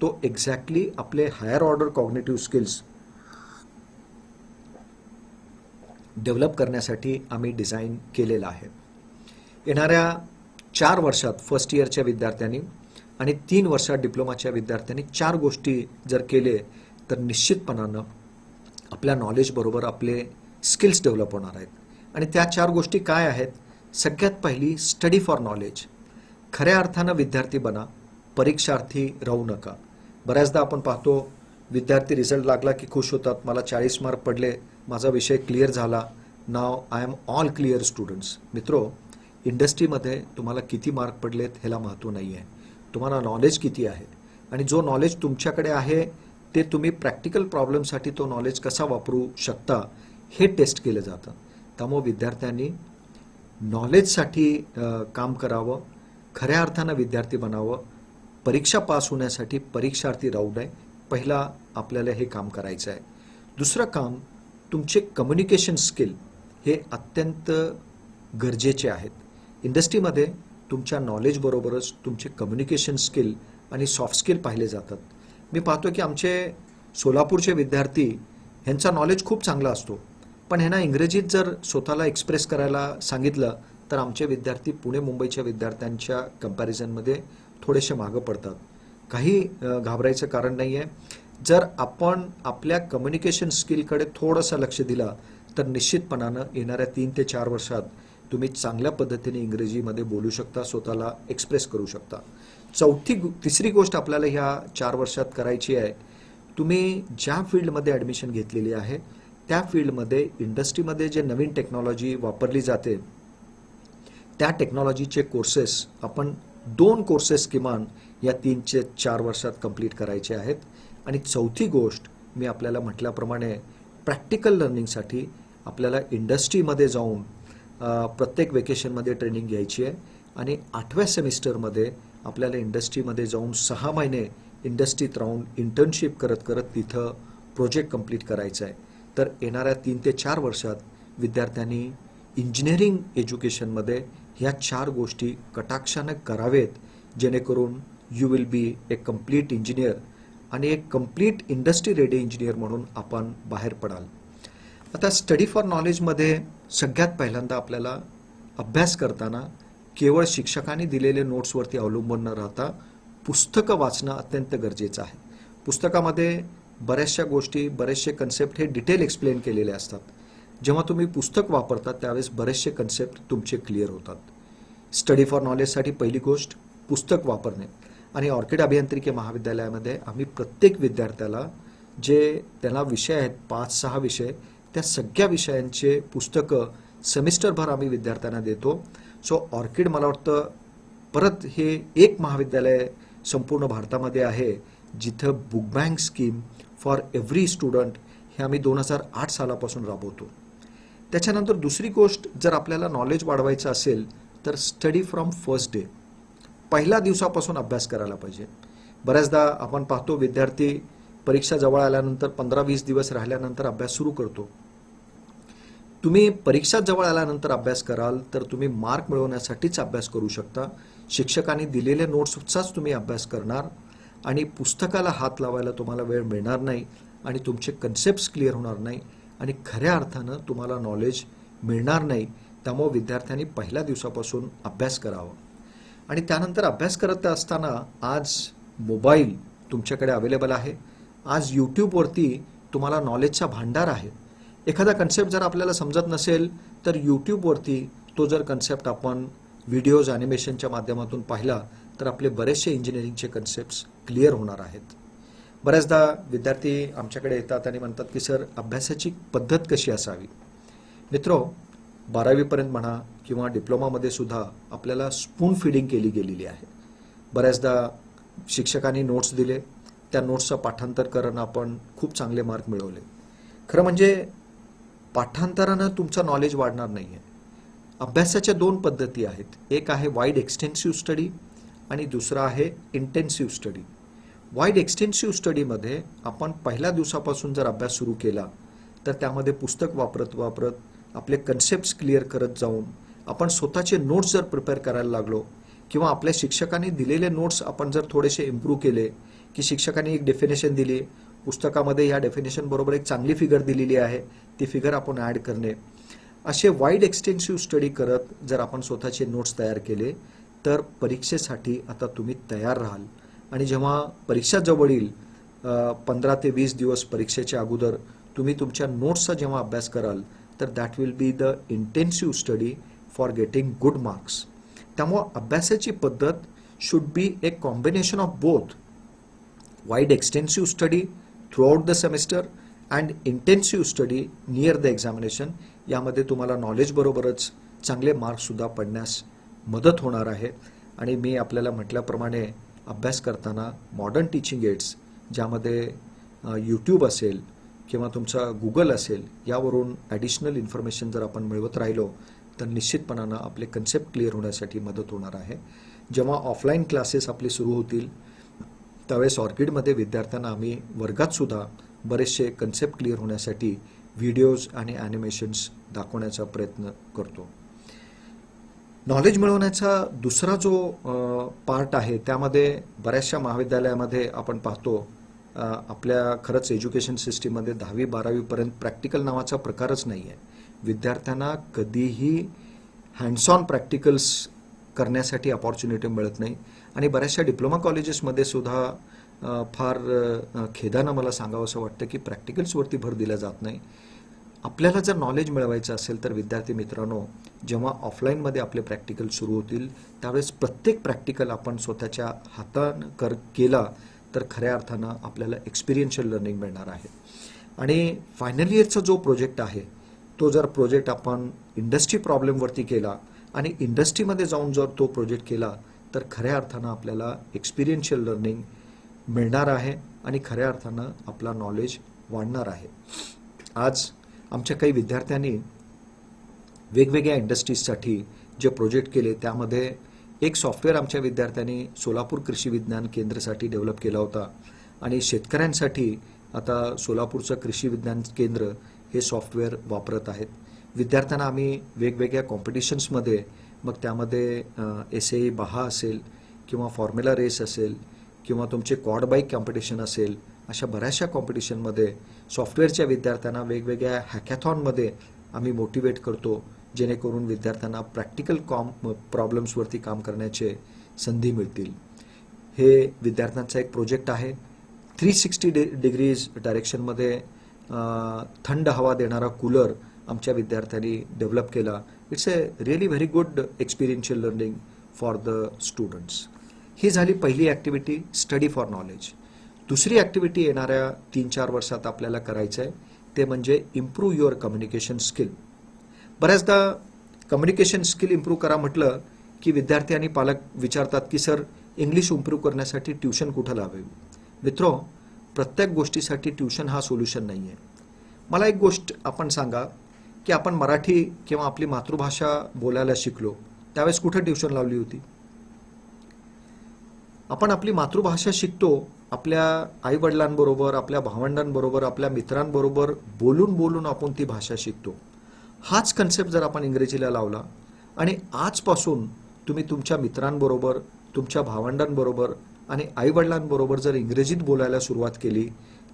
तो एक्झॅक्टली आपले higher order cognitive skills develop करण्यासाठी आम्ही डिझाईन केलेलं आहे. येणाऱ्या 4 वर्षात फर्स्ट इयरच्या विद्यार्थ्यांनी आणि 3 वर्षात डिप्लोमाच्या विद्यार्थ्यांनी 4 गोष्टी जर केले तर निश्चितपणानं आपल्या नॉलेजबरोबर आपले स्किल्स डेव्हलप होणार आहेत. आणि त्या 4 गोष्टी काय आहेत? सगळ्यात पहिली, स्टडी फॉर नॉलेज. खऱ्या अर्थानं विद्यार्थी बना, परीक्षार्थी राहू नका. बऱ्याचदा आपण पाहतो विद्यार्थी रिझल्ट लागला की खुश होतात, मला 40 मार्क पडले, माझा विषय क्लिअर झाला, नाव I am all clear students. मित्रो, इंडस्ट्रीमध्ये तुम्हाला किती मार्क पडलेत ह्याला महत्त्व नाही आहे, तुम्हाला नॉलेज किती आहे आणि जो नॉलेज तुमच्याकडे आहे ते तुम्ही प्रॅक्टिकल प्रॉब्लेमसाठी तो नॉलेज कसा वापरू शकता हे टेस्ट केलं जातं. त्यामुळे विद्यार्थ्यांनी नॉलेजसाठी काम करावं, खऱ्या अर्थानं विद्यार्थी बनावं, परीक्षा पास होण्यासाठी परीक्षार्थी राहू नये. पहिला आपल्याला हे काम करायचं आहे. दुसरं काम, तुमचे कम्युनिकेशन स्किल हे अत्यंत गरजेचे आहेत. इंडस्ट्रीमध्ये तुमच्या नॉलेजबरोबरच तुमचे कम्युनिकेशन स्किल आणि सॉफ्ट स्किल पाहिले जातात. मी पाहतो की आमचे सोलापूरचे विद्यार्थी ह्यांचा नॉलेज खूप चांगला असतो, पण ह्यांना इंग्रजीत जर स्वतःला एक्सप्रेस करायला सांगितलं तर आमचे विद्यार्थी पुणे मुंबईच्या विद्यार्थ्यांच्या कंपॅरिझनमध्ये थोडेसे मागं पडतात. काही घाबरायचं कारण नाही आहे. जर आपण आपल्या कम्युनिकेशन स्किलकडे थोडंसं लक्ष दिलं तर निश्चितपणानं येणाऱ्या 3 ते 4 वर्षात तुम्ही चांगल्या पद्धतीने इंग्रजीमध्ये बोलू शकता, स्वतःला एक्सप्रेस करू शकता. तिसरी गोष्ट आपल्याला ह्या 4 वर्षात करायची आहे. तुम्ही ज्या फील्डमध्ये ॲडमिशन घेतलेली आहे त्या फील्डमध्ये इंडस्ट्रीमध्ये जे नवीन टेक्नॉलॉजी वापरली जाते त्या टेक्नॉलॉजीचे कोर्सेस आपण 2 कोर्सेस किमान या 3 ते 4 वर्षात कंप्लीट करायचे आहेत. आणि चौथी गोष्ट मी आपल्याला म्हटल्याप्रमाणे प्रॅक्टिकल लर्निंगसाठी आपल्याला इंडस्ट्रीमध्ये जाऊन प्रत्येक वेकेशनमध्ये ट्रेनिंग घ्यायची आहे. आणि 8व्या सेमिस्टरमध्ये आपल्याला इंडस्ट्रीमध्ये जाऊन 6 महिने इंडस्ट्रीत राहून इंटर्नशिप करत करत तिथं प्रोजेक्ट कंप्लीट करायचा आहे. तर येणाऱ्या 3 ते 4 वर्षात विद्यार्थ्यांनी इंजिनिअरिंग एज्युकेशनमध्ये ह्या 4 गोष्टी कटाक्षाने करावेत, जेणेकरून you will be A complete engineer आणि एक कम्प्लीट इंडस्ट्री रेडी इंजिनियर म्हणून आपण बाहेर पडाल. आता स्टडी फॉर नॉलेजमध्ये सगळ्यात पहिल्यांदा आपल्याला अभ्यास करताना केवळ शिक्षकांनी दिलेले नोट्सवरती अवलंबून न राहता पुस्तकं वाचणं अत्यंत गरजेचं आहे. पुस्तकामध्ये बऱ्याचशा गोष्टी, बरेचसे कन्सेप्ट हे डिटेल एक्सप्लेन केलेले असतात. जेव्हा तुम्ही पुस्तक वापरता त्यावेळेस बरेचसे कन्सेप्ट तुमचे क्लिअर होतात. स्टडी फॉर नॉलेजसाठी पहिली गोष्ट पुस्तक वापरणे. आणि ऑर्किड अभियांत्रिकी महाविद्यालयामध्ये आम्ही प्रत्येक विद्यार्थ्याला जे त्याला विषय आहेत 5-6 विषय, त्या सगळ्या विषयांचे पुस्तकं सेमिस्टरभर आम्ही विद्यार्थ्यांना देतो. सो ऑर्किड मला वाटतं परत हे एक महाविद्यालय संपूर्ण भारतामध्ये आहे जिथं book bank scheme for every student हे आम्ही 2008 सालापासून राबवतो. त्याच्यानंतर दुसरी गोष्ट, जर आपल्याला नॉलेज वाढवायचं असेल तर स्टडी फ्रॉम फर्स्ट डे, पहिल्या दिवसापासून अभ्यास करायला पाहिजे. बऱ्याचदा आपण पाहतो विद्यार्थी परीक्षा जवळ आल्यानंतर 15-20 दिवस राहिल्यानंतर अभ्यास सुरू करतो. तुम्ही परीक्षा जवळ आल्यानंतर अभ्यास कराल तर तुम्ही मार्क मिळवण्यासाठीच अभ्यास करू शकता. शिक्षकांनी दिलेले नोट्सचाच तुम्ही अभ्यास करणार आणि पुस्तकाला हात लावायला तुम्हाला वेळ मिळणार नाही आणि तुमचे कन्सेप्ट्स क्लिअर होणार नाही आणि खऱ्या अर्थानं तुम्हाला नॉलेज मिळणार नाही. त्यामुळे विद्यार्थ्यांनी पहिल्या दिवसापासून अभ्यास करावा. आणि त्यानंतर अभ्यास करत असताना आज मोबाईल तुमच्याकडे अवेलेबल आहे. आज यूट्यूबवरती तुम्हाला नॉलेजचा भांडार आहे. एखादा कन्सेप्ट जर आपल्याला समजत नसेल तर यूट्यूबवरती तो जर कन्सेप्ट आपण व्हिडिओज ॲनिमेशनच्या माध्यमातून पाहिला तर आपले बरेचसे इंजिनिअरिंगचे कन्सेप्ट्स क्लिअर होणार आहेत. बऱ्याचदा विद्यार्थी आमच्याकडे येतात आणि म्हणतात की सर अभ्यासाची पद्धत कशी असावी. मित्रो, 12वीपर्यंत म्हणा किंवा डिप्लोमामध्ये सुद्धा आपल्याला स्पून फीडिंग केली गेलेली आहे. बऱ्याचदा शिक्षकांनी नोट्स दिले, त्या नोट्सचं पाठांतर करून आपण खूप चांगले मार्क मिळवले. खरं म्हणजे पाठांतरानं तुमचं नॉलेज वाढणार नाही आहे. अभ्यासाच्या 2 पद्धती आहेत. एक आहे वाईड एक्सटेन्सिव्ह स्टडी आणि दुसरा आहे इंटेन्सिव्ह स्टडी. वाईड एक्सटेन्सिव्ह स्टडीमध्ये आपण पहिल्या दिवसापासून जर अभ्यास सुरू केला तर त्यामध्ये पुस्तक वापरत आपले कन्सेप्ट्स क्लिअर करत जाऊन आपण स्वतःचे नोट्स जर प्रिपेअर करायला लागलो किंवा आपल्या शिक्षकांनी दिलेले नोट्स आपण जर थोडेसे इम्प्रूव्ह केले, की शिक्षकांनी एक डेफिनेशन दिली, पुस्तकामध्ये या डेफिनेशन बरोबर एक चांगली फिगर दिलेली आहे, ती फिगर आपण ॲड करणे, असे वाईड एक्सटेन्सिव्ह स्टडी करत जर आपण स्वतःचे नोट्स तयार केले तर परीक्षेसाठी आता तुम्ही तयार राहाल. आणि जेव्हा परीक्षा जवळ येईल 15 ते 20 दिवस परीक्षेच्या अगोदर तुम्ही तुमच्या नोट्सचा जेव्हा अभ्यास कराल तर that will be the intensive study for getting good marks. त्यामुळं अभ्यासाची पद्धत should be a combination of both wide extensive study throughout the semester and intensive study near the examination. यामध्ये तुम्हाला नॉलेज बरोबरच चांगले मार्क्ससुद्धा पडण्यास मदत होणार आहे. आणि मी आपल्याला म्हटल्याप्रमाणे अभ्यास करताना मॉडर्न टीचिंग एड्स ज्यामध्ये यूट्यूब असेल किंवा तुमचा गुगल असेल यावरून ॲडिशनल इन्फॉर्मेशन जर आपण मिळवत राहिलो तर निश्चितपणानं आपले कन्सेप्ट क्लिअर होण्यासाठी मदत होणार आहे. जेव्हा ऑफलाईन क्लासेस आपले सुरू होतील त्यावेळेस ऑर्किडमध्ये विद्यार्थ्यांना आम्ही वर्गातसुद्धा बरेचसे कन्सेप्ट क्लिअर होण्यासाठी व्हिडिओज आणि ॲनिमेशन्स दाखवण्याचा प्रयत्न करतो. नॉलेज मिळवण्याचा दुसरा जो पार्ट आहे त्यामध्ये बऱ्याचशा महाविद्यालयामध्ये आपण पाहतो आपल्या खरंच एज्युकेशन सिस्टीममध्ये 10वी-12वीपर्यंत प्रॅक्टिकल नावाचा प्रकारच नाही आहे. विद्यार्थ्यांना कधीही हँड्स ऑन प्रॅक्टिकल्स करण्यासाठी अपॉर्च्युनिटी मिळत नाही. आणि बऱ्याचशा डिप्लोमा कॉलेजेसमध्ये सुद्धा फार खेदानं मला सांगावं असं वाटतं की प्रॅक्टिकल्सवरती भर दिला जात नाही. आपल्याला जर नॉलेज मिळवायचं असेल तर विद्यार्थी मित्रांनो, जेव्हा ऑफलाईनमध्ये आपले प्रॅक्टिकल सुरू होतील त्यावेळेस प्रत्येक प्रॅक्टिकल आपण स्वतःच्या हातानं केला तर खऱ्या अर्थानं आपल्याला एक्सपिरियन्शियल लर्निंग मिळणार आहे. आणि फायनल इयरचा जो प्रोजेक्ट आहे तो जर प्रोजेक्ट आपण इंडस्ट्री प्रॉब्लेमवरती केला आणि इंडस्ट्रीमध्ये जाऊन जर तो प्रोजेक्ट केला तर खऱ्या अर्थानं आपल्याला एक्सपिरियन्शियल लर्निंग मिळणार आहे आणि खऱ्या अर्थानं आपला नॉलेज वाढणार आहे. आज आमच्या काही विद्यार्थ्यांनी वेगवेगळ्या इंडस्ट्रीजसाठी जे प्रोजेक्ट केले त्यामध्ये एक सॉफ्टवेअर आमच्या विद्यार्थ्यांनी सोलापूर कृषी विज्ञान केंद्रासाठी डेव्हलप केला होता आणि शेतकऱ्यांसाठी आता सोलापूरचं कृषी विज्ञान केंद्र हे सॉफ्टवेअर वापरत आहेत. विद्यार्थ्यांना आम्ही वेगवेगळ्या कॉम्पिटिशन्समध्ये, मग त्यामध्ये SAE बहा असेल किंवा फॉर्म्युला रेस असेल किंवा तुमचे क्वाड बाईक कॉम्पिटिशन असेल, अशा बऱ्याचशा कॉम्पिटिशनमध्ये सॉफ्टवेअरच्या विद्यार्थ्यांना वेगवेगळ्या हॅकॅथॉनमध्ये आम्ही मोटिवेट करतो जेणेकरून विद्यार्थ्यांना प्रॅक्टिकल प्रॉब्लेम्सवरती काम करण्याचे संधी मिळतील. हे विद्यार्थ्यांचा एक प्रोजेक्ट आहे. 360 डिग्रीज डायरेक्शनमध्ये थंड हवा देणारा कूलर आमच्या विद्यार्थ्यांनी डेव्हलप केला. It's a really very good experiential learning for the students. ही झाली पहिली ॲक्टिव्हिटी, स्टडी फॉर नॉलेज. दुसरी ॲक्टिव्हिटी येणाऱ्या 3-4 वर्षात आपल्याला करायचं आहे ते म्हणजे इम्प्रूव्ह युअर कम्युनिकेशन स्किल. बऱ्याचदा कम्युनिकेशन स्किल इम्प्रूव्ह करा म्हटलं की विद्यार्थी आणि पालक विचारतात की सर इंग्लिश इम्प्रूव्ह करण्यासाठी ट्युशन कुठं लावावी. मित्रो, प्रत्येक गोष्टीसाठी ट्युशन हा सोल्युशन नाही आहे. मला एक गोष्ट आपण सांगा की आपण मराठी किंवा आपली मातृभाषा बोलायला शिकलो त्यावेळेस कुठं ट्युशन लावली होती? आपण आपली मातृभाषा शिकतो आपल्या आईवडिलांबरोबर, आपल्या भावंडांबरोबर, आपल्या मित्रांबरोबर बोलून बोलून आपण ती भाषा शिकतो. हाच कन्सेप्ट जर आपण इंग्रजीला लावला आणि आजपासून तुम्ही तुमच्या मित्रांबरोबर, तुमच्या भावंडांबरोबर आणि आईवडिलांबरोबर जर इंग्रजीत बोलायला सुरुवात केली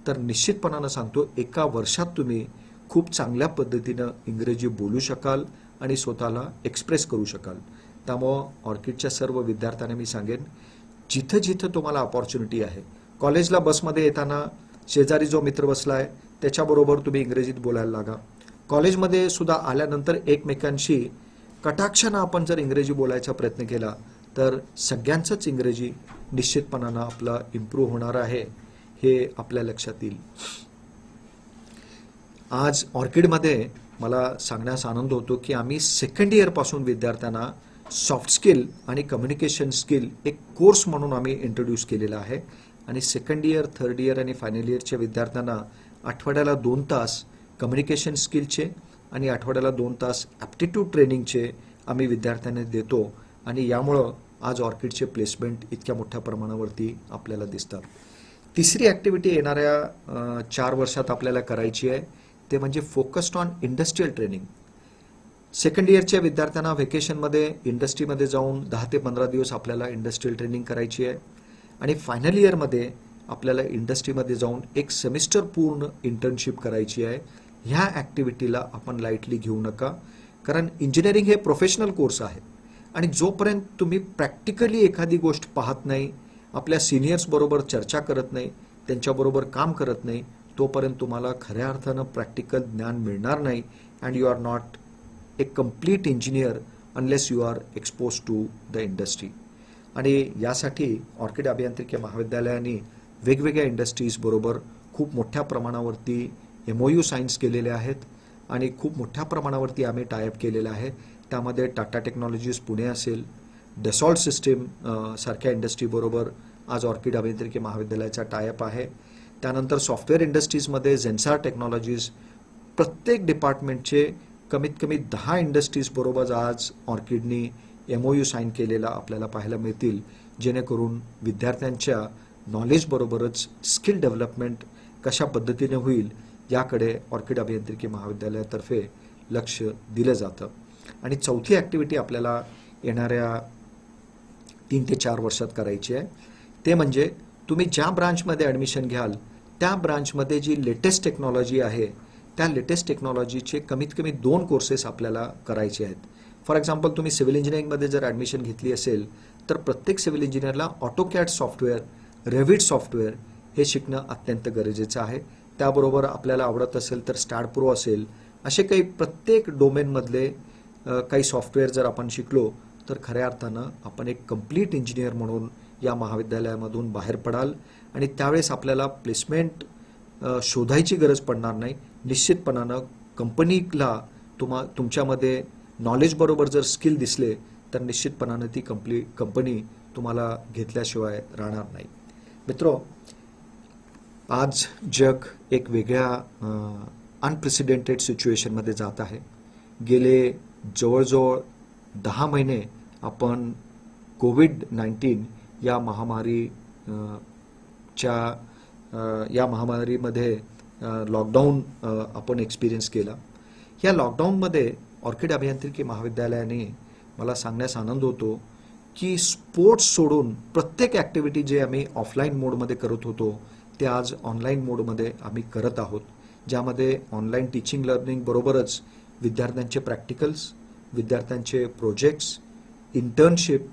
तर निश्चितपणानं सांगतो 1 वर्षात तुम्ही खूप चांगल्या पद्धतीनं इंग्रजी बोलू शकाल आणि स्वतःला एक्सप्रेस करू शकाल. त्यामुळं ऑर्किडच्या सर्व विद्यार्थ्यांना मी सांगेन, जिथं जिथं तुम्हाला अपॉर्च्युनिटी आहे, कॉलेजला बसमध्ये येताना शेजारी जो मित्र बसला आहे त्याच्याबरोबर तुम्ही इंग्रजीत बोलायला लागा. कॉलेजमध्ये सुद्धा आल्यानंतर एकमेकांशी कटाक्षानं आपण जर इंग्रजी बोलायचा प्रयत्न केला तर सगळ्यांचंच इंग्रजी निश्चितपणानं आपलं इम्प्रूव्ह होणार आहे, हे आपल्या लक्षात येईल. आज ऑर्किडमध्ये मला सांगण्यास आनंद होतो की आम्ही सेकंड इयरपासून विद्यार्थ्यांना सॉफ्ट स्किल आणि कम्युनिकेशन स्किल एक कोर्स म्हणून आम्ही इंट्रोड्यूस केलेला आहे आणि सेकंड इयर, थर्ड इयर आणि फायनल इयरच्या विद्यार्थ्यांना आठवड्याला 2 तास कम्युनिकेशन स्किलचे आणि आठवड्याला 2 तास ॲप्टिट्यूड ट्रेनिंगचे आम्ही विद्यार्थ्यांना देतो आणि यामुळं आज ऑर्किडचे प्लेसमेंट इतक्या मोठ्या प्रमाणावरती आपल्याला दिसतात. तिसरी ॲक्टिव्हिटी येणाऱ्या 4 वर्षात आपल्याला करायची आहे ते म्हणजे focused on industrial training. Second इयरच्या विद्यार्थ्यांना व्हेकेशनमध्ये इंडस्ट्रीमध्ये जाऊन 10 ते 15 दिवस आपल्याला इंडस्ट्रियल ट्रेनिंग करायची आहे आणि फायनल इयरमध्ये आपल्याला इंडस्ट्रीमध्ये जाऊन एक सेमिस्टर पूर्ण इंटर्नशिप करायची आहे. ह्या ॲक्टिव्हिटीला आपण लाईटली घेऊ नका, कारण इंजिनिअरिंग हे प्रोफेशनल कोर्स आहे आणि जोपर्यंत तुम्ही प्रॅक्टिकली एखादी गोष्ट पाहत नाही, आपल्या सिनियर्सबरोबर चर्चा करत नाही, त्यांच्याबरोबर काम करत नाही, तोपर्यंत तुम्हाला खऱ्या अर्थानं प्रॅक्टिकल ज्ञान मिळणार नाही and you are not a complete engineer unless you are expose to the industry. आणि यासाठी ऑर्किड अभियांत्रिकी महाविद्यालयाने वेगवेगळ्या इंडस्ट्रीजबरोबर खूप मोठ्या प्रमाणावरती MOU साईन्स केलेले आहेत आणि खूप मोठ्या प्रमाणावरती आम्ही टायअप केलेलं आहे. त्यामध्ये टाटा टेक्नॉलॉजीज पुणे असेल, डेसॉल्ट सिस्टीम सारख्या इंडस्ट्रीबरोबर आज ऑर्किड अभियांत्रिकी महाविद्यालयाचा टायअप आहे. त्यानंतर सॉफ्टवेअर इंडस्ट्रीजमध्ये झेन्सार टेक्नॉलॉजीज, प्रत्येक डिपार्टमेंटचे कमीत कमी 10 इंडस्ट्रीजबरोबर आज ऑर्किडनी MOU साईन केलेला आपल्याला पाहायला मिळतील, जेणेकरून विद्यार्थ्यांच्या नॉलेजबरोबरच स्किल डेव्हलपमेंट कशा पद्धतीने होईल याकडे ऑर्किड अभियांत्रिकी महाविद्यालयातर्फे लक्ष दिलं जातं. आणि चौथी ॲक्टिव्हिटी आपल्याला येणाऱ्या 3 ते 4 वर्षात करायची आहे ते म्हणजे तुम्ही ज्या ब्रांचमध्ये ॲडमिशन घ्याल त्या ब्रांचमध्ये जी लेटेस्ट टेक्नॉलॉजी आहे त्या लेटेस्ट टेक्नॉलॉजीचे कमीत कमी 2 कोर्सेस आपल्याला करायचे आहेत. फॉर एक्झाम्पल, तुम्ही सिव्हिल इंजिनिअरिंगमध्ये जर ॲडमिशन घेतली असेल तर प्रत्येक सिव्हिल इंजिनिअरला ऑटोकॅड सॉफ्टवेअर, रेव्हिट सॉफ्टवेअर हे शिकणं अत्यंत गरजेचं आहे. त्याबरोबर आपल्याला आवडत असेल तर स्टॅड प्रो असेल असे काही प्रत्येक डोमेनमधले काही सॉफ्टवेअर जर आपण शिकलो तर खऱ्या अर्थानं आपण एक कंप्लीट इंजिनियर म्हणून या महाविद्यालयामधून बाहेर पडाल आणि त्यावेळेस आपल्याला प्लेसमेंट शोधायची गरज पडणार नाही. निश्चितपणानं कंपनीला तुमच्यामध्ये नॉलेजबरोबर जर स्किल दिसले तर निश्चितपणानं ती कंपनी तुम्हाला घेतल्याशिवाय राहणार नाही. मित्रो, आज जग एक वेगळ्या अनप्रेसिडेंटेड सिच्युएशनमध्ये जात आहे. गेले जवळजवळ 10 महिने आपण कोविड-19 या महामारीमध्ये लॉकडाऊन आपण एक्सपिरियन्स केला. या लॉकडाऊनमध्ये ऑर्किड अभियांत्रिकी महाविद्यालयाने मला सांगण्यास आनंद होतो की स्पोर्ट्स सोडून प्रत्येक ॲक्टिव्हिटी जे आम्ही ऑफलाईन मोडमध्ये करत होतो ते आज ऑनलाईन मोडमध्ये आम्ही करत आहोत, ज्यामध्ये ऑनलाईन टीचिंग लर्निंग बरोबरच विद्यार्थ्यांचे प्रॅक्टिकल्स, विद्यार्थ्यांचे projects, internship,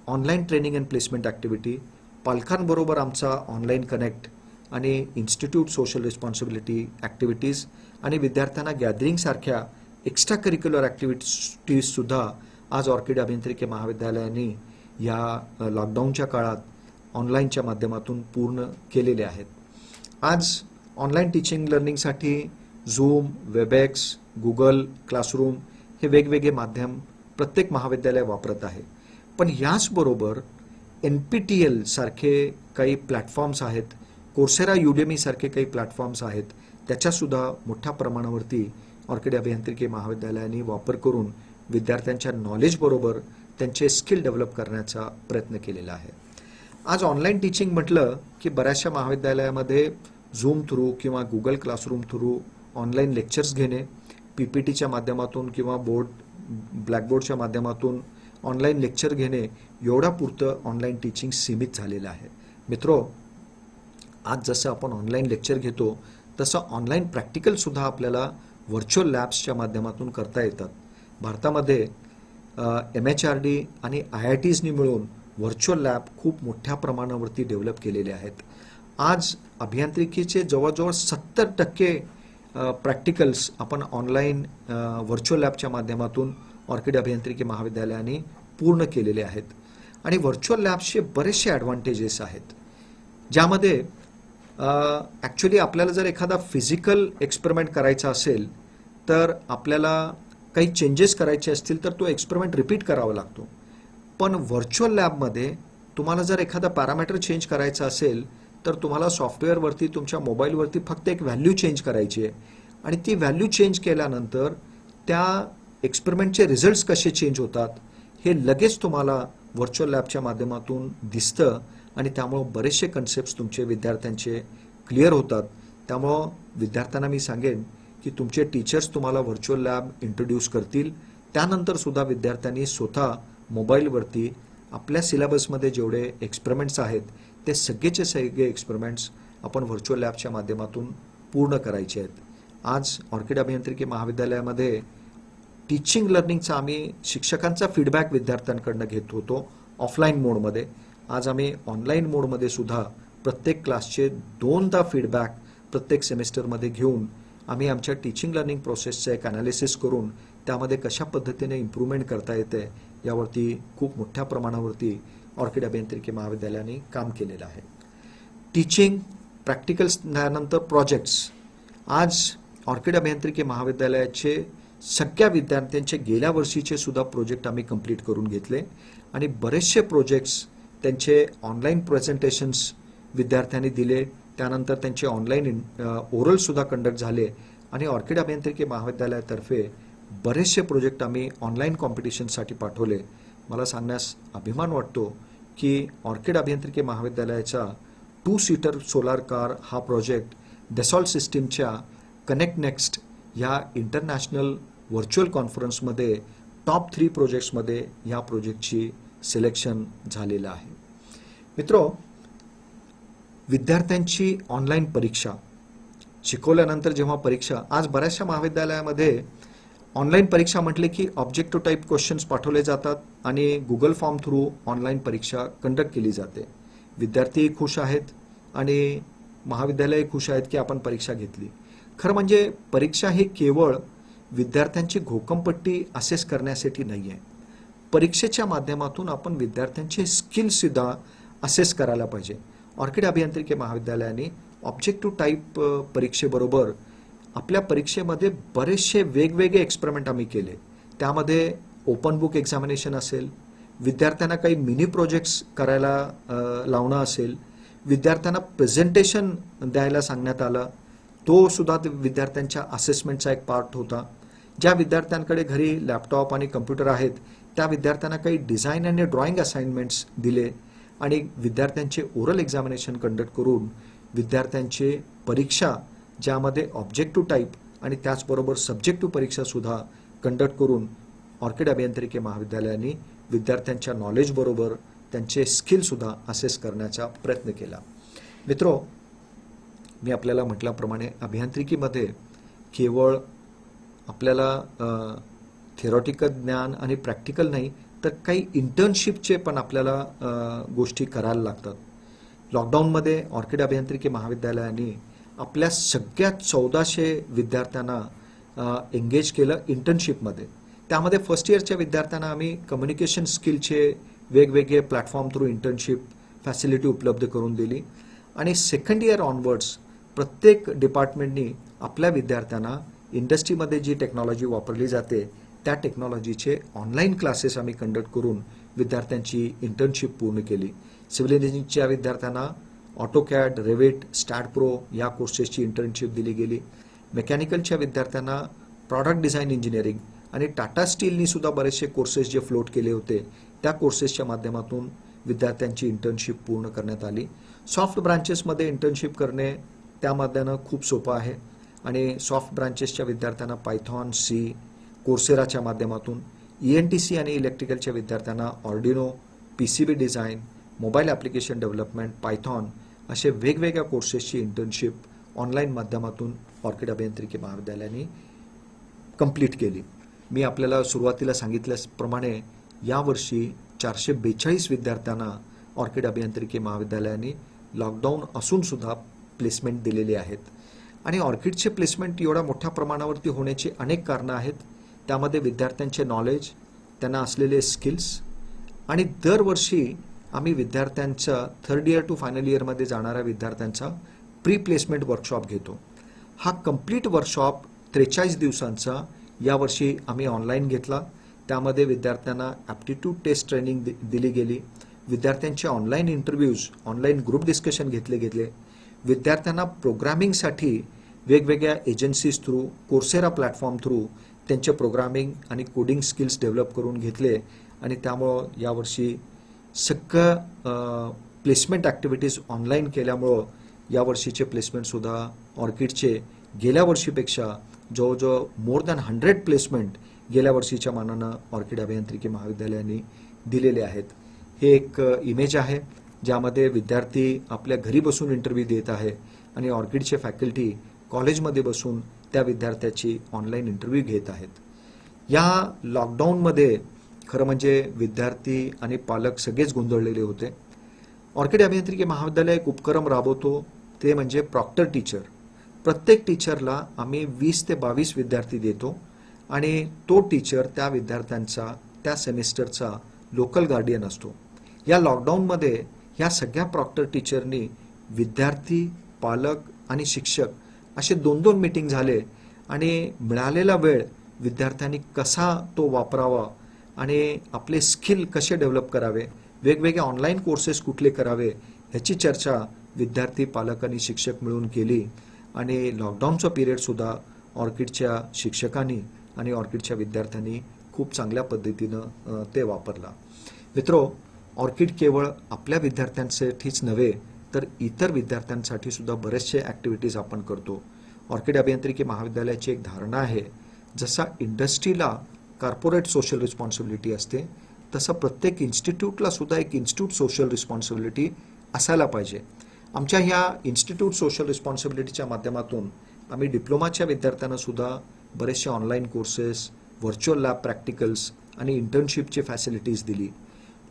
online training and placement activity, पालकांबरोबर आमचा ऑनलाईन कनेक्ट आणि इन्स्टिट्यूट सोशल रिस्पॉन्सिबिलिटी ॲक्टिव्हिटीज आणि विद्यार्थ्यांना गॅदरिंगसारख्या एक्स्ट्रा करिक्युलर ॲक्टिव्हिटीजसुद्धा आज ऑर्किड अभियांत्रिकी महाविद्यालयाने या लॉकडाऊनच्या काळात ऑनलाईनच्या माध्यमातून पूर्ण केलेले आहेत. आज ऑनलाईन टीचिंग लर्निंगसाठी झूम, वेबएक्स, गुगल क्लासरूम हे वेगवेगळे माध्यम प्रत्येक महाविद्यालय वापरत आहे. पण याचबरोबर NPTEL सारखे काही प्लॅटफॉर्म्स आहेत, कोर्सेरा, युडेमी सारखे काही प्लॅटफॉर्म्स आहेत, त्याच्यासुद्धा मोठ्या प्रमाणावरती ऑर्किड अभियांत्रिकी महाविद्यालयाने वापर करून विद्यार्थ्यांच्या नॉलेजबरोबर त्यांचे स्किल डेव्हलप करण्याचा प्रयत्न केलेला आहे. आज ऑनलाईन टीचिंग म्हटलं की बऱ्याचशा महाविद्यालयामध्ये झूम थ्रू किंवा Google classroom through online lectures घेणे, PPTच्या माध्यमातून किंवा ब्लॅकबोर्डच्या माध्यमातून ऑनलाईन लेक्चर घेणे एवढा पुरतं ऑनलाईन टीचिंग सीमित झालेलं आहे. मित्रो, आज जसं आपण ऑनलाईन लेक्चर घेतो तसं ऑनलाईन प्रॅक्टिकलसुद्धा आपल्याला व्हर्च्युअल लॅब्सच्या माध्यमातून करता येतात. भारतामध्ये MHRD आणि IITsनी मिळून व्हर्च्युअल लॅब खूप मोठ्या प्रमाणावरती डेव्हलप केलेले आहेत. आज अभियांत्रिकीचे जवळजवळ 70% प्रॅक्टिकल्स आपण ऑनलाईन व्हर्च्युअल लॅबच्या माध्यमातून ऑर्किड अभियांत्रिकी महाविद्यालयाने पूर्ण केलेले आहेत. आणि व्हर्च्युअल लॅब्सचे बरेचसे ॲडव्हान्टेजेस आहेत, ज्यामध्ये ॲक्च्युली आपल्याला जर एखादा फिजिकल एक्सपेरिमेंट करायचा असेल तर आपल्याला काही चेंजेस करायचे असतील तर तो एक्सपेरिमेंट रिपीट करावा लागतो. पण व्हर्च्युअल लॅबमध्ये तुम्हाला जर एखादा पॅरामीटर चेंज करायचा असेल तर तुम्हाला सॉफ्टवेअरवरती तुमच्या मोबाईलवरती फक्त एक व्हॅल्यू चेंज करायची आहे आणि ती व्हॅल्यू चेंज केल्यानंतर त्या एक्सपेरिमेंटचे रिझल्ट्स कसे चेंज होतात हे लगेच तुम्हाला व्हर्च्युअल लॅबच्या माध्यमातून दिसतं आणि त्यामुळं बरेचसे कन्सेप्ट्स तुमचे विद्यार्थ्यांचे क्लिअर होतात. त्यामुळं विद्यार्थ्यांना मी सांगेन की तुमचे टीचर्स तुम्हाला व्हर्च्युअल लॅब इंट्रोड्यूस करतील. त्यानंतरसुद्धा विद्यार्थ्यांनी स्वतः मोबाईलवरती आपल्या सिलेबसमध्ये जेवढे एक्सपेरिमेंट्स आहेत ते सगळेचे सगळे एक्सपेरिमेंट्स आपण व्हर्च्युअल लॅबच्या माध्यमातून पूर्ण करायचे आहेत. आज ऑर्किड अभियांत्रिकी महाविद्यालयामध्ये टीचिंग लर्निंगचा आम्ही शिक्षकांचा फीडबॅक विद्यार्थ्यांकडनं घेत होतो ऑफलाईन मोडमध्ये. आज आम्ही ऑनलाईन मोडमध्ये सुद्धा प्रत्येक क्लासचे 2दा फीडबॅक प्रत्येक सेमेस्टरमध्ये घेऊन आम्ही आमच्या टीचिंग लर्निंग प्रोसेसचं एक ॲनालिसिस करून त्यामध्ये कशा पद्धतीने इम्प्रूव्हमेंट करता येते यावरती खूप मोठ्या प्रमाणावरती ऑर्किड अभियांत्रिकी महाविद्यालयाने काम केलेलं आहे. टीचिंग, प्रॅक्टिकल्स, त्यानंतर प्रोजेक्ट्स. आज ऑर्किड अभियांत्रिकी महाविद्यालयाचे सगळ्या विद्यार्थ्यांचे गेल्या वर्षीचे सुद्धा प्रोजेक्ट आम्ही कंप्लीट करून घेतले आणि बरेचसे प्रोजेक्ट्स त्यांचे ऑनलाईन प्रेझेंटेशन्स विद्यार्थ्यांनी दिले. त्यानंतर त्यांचे ऑनलाईन ओरलसुद्धा कंडक्ट झाले आणि ऑर्किड अभियांत्रिकी महाविद्यालयातर्फे बरेचसे प्रोजेक्ट आम्ही ऑनलाईन कॉम्पिटिशनसाठी पाठवले. मला सांगण्यास अभिमान वाटतो की ऑर्किड अभियांत्रिकी महाविद्यालयाचा 2 सीटर सोलार कार हा प्रोजेक्ट डेसॉल्ट सिस्टीमच्या कनेक्ट नेक्स्ट ह्या इंटरनॅशनल व्हर्च्युअल कॉन्फरन्समध्ये टॉप 3 प्रोजेक्ट्समध्ये ह्या प्रोजेक्टची सिलेक्शन झालेलं आहे. मित्रो, विद्यार्थ्यांची ऑनलाईन परीक्षा शिकवल्यानंतर जेव्हा परीक्षा, आज बऱ्याचशा महाविद्यालयामध्ये ऑनलाईन परीक्षा म्हटले की ऑब्जेक्टिव्ह टाईप क्वेश्चन्स पाठवले जातात आणि गुगल फॉर्म थ्रू ऑनलाईन परीक्षा कंडक्ट केली जाते. विद्यार्थीही खुश आहेत आणि महाविद्यालयही खुश आहेत की आपण परीक्षा घेतली. खरं म्हणजे परीक्षा ही केवळ विद्यार्थ्यांची घोकंपट्टी असेस करण्यासाठी नाही आहे. परीक्षेच्या माध्यमातून आपण विद्यार्थ्यांचे स्किलसुद्धा असेस करायला पाहिजे. ऑर्किड अभियांत्रिकी महाविद्यालयाने ऑब्जेक्टिव्ह टाईप परीक्षेबरोबर आपल्या परीक्षेमध्ये बरेचसे वेगवेगळे एक्सपेरिमेंट आम्ही केले. त्यामध्ये ओपन बुक एक्झामिनेशन असेल, विद्यार्थ्यांना काही मिनी प्रोजेक्ट्स करायला लावणं असेल, विद्यार्थ्यांना प्रेझेंटेशन द्यायला सांगण्यात आलं, तो सुद्धा विद्यार्थ्यांच्या असेसमेंटचा एक पार्ट होता. ज्या विद्यार्थ्यांकडे घरी लॅपटॉप आणि कम्प्युटर आहेत त्या विद्यार्थ्यांना काही डिझाईन आणि ड्रॉइंग असाइनमेंट्स दिले आणि विद्यार्थ्यांचे ओरल एक्झामिनेशन कंडक्ट करून विद्यार्थ्यांचे परीक्षा ज्यामध्ये ऑब्जेक्टिव्ह टाईप आणि त्याचबरोबर सब्जेक्टिव्ह परीक्षासुद्धा कंडक्ट करून ऑर्किड अभियांत्रिकी महाविद्यालयाने विद्यार्थ्यांच्या नॉलेजबरोबर त्यांचे स्किलसुद्धा असेस करण्याचा प्रयत्न केला. मित्रो, मी आपल्याला म्हटल्याप्रमाणे अभियांत्रिकीमध्ये केवळ आपल्याला थेरॉटिकल ज्ञान आणि प्रॅक्टिकल नाही तर काही इंटर्नशिपचे पण आपल्याला गोष्टी करायला लागतात. लॉकडाऊनमध्ये ऑर्किड अभियांत्रिकी महाविद्यालयाने आपल्या सगळ्या 1400 विद्यार्थ्यांना एंगेज केलं इंटर्नशिपमध्ये. त्यामध्ये फर्स्ट इयरच्या विद्यार्थ्यांना आम्ही कम्युनिकेशन स्किलचे वेगवेगळे प्लॅटफॉर्म थ्रू इंटर्नशिप फॅसिलिटी उपलब्ध करून दिली आणि सेकंड इयर ऑनवर्ड्स प्रत्येक डिपार्टमेंटनी आपल्या विद्यार्थ्यांना इंडस्ट्रीमध्ये जी टेक्नॉलॉजी वापरली जाते त्या टेक्नॉलॉजीचे ऑनलाईन क्लासेस आम्ही कंडक्ट करून विद्यार्थ्यांची इंटर्नशिप पूर्ण केली. सिव्हिल इंजिनिअरिंगच्या विद्यार्थ्यांना ऑटोकॅड, रेविट, स्टॅट प्रो या कोर्सेसची इंटर्नशिप दिली गेली. मेकॅनिकलच्या विद्यार्थ्यांना प्रॉडक्ट डिझाईन इंजिनिअरिंग आणि टाटा स्टीलनी सुद्धा बरेचसे कोर्सेस जे फ्लोट केले होते त्या कोर्सेसच्या माध्यमातून विद्यार्थ्यांची इंटर्नशिप पूर्ण करण्यात आली. सॉफ्ट ब्रांचेसमध्ये इंटर्नशिप करणे त्या माध्यमानं खूप सोपं आहे आणि सॉफ्ट ब्रांचेसच्या विद्यार्थ्यांना पायथॉन, सी, कोर्सेराच्या माध्यमातून, ENTC आणि इलेक्ट्रिकलच्या विद्यार्थ्यांना Arduino, PCB design, mobile application development, Python असे वेगवेगळ्या कोर्सेसची इंटर्नशिप ऑनलाईन माध्यमातून ऑर्किड अभियांत्रिकी महाविद्यालयाने कंप्लीट केली. मी आपल्याला सुरुवातीला सांगितल्याप्रमाणे यावर्षी 442 विद्यार्थ्यांना ऑर्किड अभियांत्रिकी महाविद्यालयाने लॉकडाऊन असूनसुद्धा प्लेसमेंट दिलेली आहेत. आणि ऑर्किडचे प्लेसमेंट एवढ्या मोठ्या प्रमाणावरती होण्याची अनेक कारणं आहेत. त्यामध्ये विद्यार्थ्यांचे नॉलेज, त्यांना असलेले स्किल्स आणि दरवर्षी आम्ही विद्यार्थ्यांचा थर्ड इयर टू फायनल इयरमध्ये जाणाऱ्या विद्यार्थ्यांचा प्री प्लेसमेंट वर्कशॉप घेतो. हा कंप्लीट वर्कशॉप 43 दिवसांचा यावर्षी आम्ही ऑनलाईन घेतला. त्यामध्ये विद्यार्थ्यांना ॲप्टिट्यूड टेस्ट ट्रेनिंग दिली गेली, विद्यार्थ्यांचे online interviews, online group discussion घेतले गेले, विद्यार्थ्यांना प्रोग्रामिंगसाठी वेगवेगळ्या agencies through, Coursera platform through त्यांचे प्रोग्रामिंग आणि कोडिंग स्किल्स डेव्हलप करून घेतले आणि त्यामुळं यावर्षी सगळं प्लेसमेंट ॲक्टिव्हिटीज ऑनलाईन केल्यामुळं यावर्षीचे प्लेसमेंटसुद्धा ऑर्किडचे गेल्या वर्षीपेक्षा जवळजवळ मोर दॅन 100 प्लेसमेंट गेल्या वर्षीच्या मानानं ऑर्किड अभियांत्रिकी महाविद्यालयाने दिलेले आहेत. हे एक इमेज आहे ज्यामध्ये विद्यार्थी आपल्या घरी बसून इंटरव्ह्यू देत आहे आणि ऑर्किडचे फॅकल्टी कॉलेजमध्ये बसून त्या विद्यार्थ्याची ऑनलाईन इंटरव्ह्यू घेत आहेत. या लॉकडाऊनमध्ये खरं म्हणजे विद्यार्थी आणि पालक सगळेच गोंधळलेले होते. ऑर्किड अभियांत्रिकी महाविद्यालय एक उपक्रम राबवतो ते म्हणजे प्रॉक्टर टीचर. प्रत्येक टीचरला आम्ही 20 ते 22 विद्यार्थी देतो आणि तो टीचर त्या विद्यार्थ्यांचा त्या सेमिस्टरचा लोकल गार्डियन असतो. या लॉकडाऊनमध्ये ह्या सगळ्या प्रॉक्टर टीचरनी विद्यार्थी, पालक आणि शिक्षक असे 2-2 मीटिंग झाले आणि मिळालेला वेळ विद्यार्थ्यांनी कसा तो वापरावा आणि आपले स्किल कसे डेव्हलप करावे, वेगवेगळे ऑनलाईन कोर्सेस कुठले करावे ह्याची चर्चा विद्यार्थी, पालक आणि शिक्षक मिळून केली आणि लॉकडाऊनचा पिरियडसुद्धा ऑर्किडच्या शिक्षकांनी आणि ऑर्किडच्या विद्यार्थ्यांनी खूप चांगल्या पद्धतीनं ते वापरला. मित्रो, ऑर्किड केवळ आपल्या विद्यार्थ्यांसाठीच नव्हे तर इतर विद्यार्थ्यांसाठी सुद्धा बरेचसे ॲक्टिव्हिटीज आपण करतो. ऑर्किड अभियांत्रिकी महाविद्यालयाची एक धारणा आहे, जसा इंडस्ट्रीला कॉर्पोरेट सोशल रिस्पॉन्सिबिलिटी असते तसं प्रत्येक इन्स्टिट्यूटला सुद्धा एक इन्स्टिट्यूट सोशल रिस्पॉन्सिबिलिटी असायला पाहिजे. आमच्या ह्या इन्स्टिट्यूट सोशल रिस्पॉन्सिबिलिटीच्या माध्यमातून आम्ही डिप्लोमाच्या विद्यार्थ्यांना सुद्धा बरेचसे online courses, virtual lab practicals आणि इंटर्नशिपची फॅसिलिटीज दिली.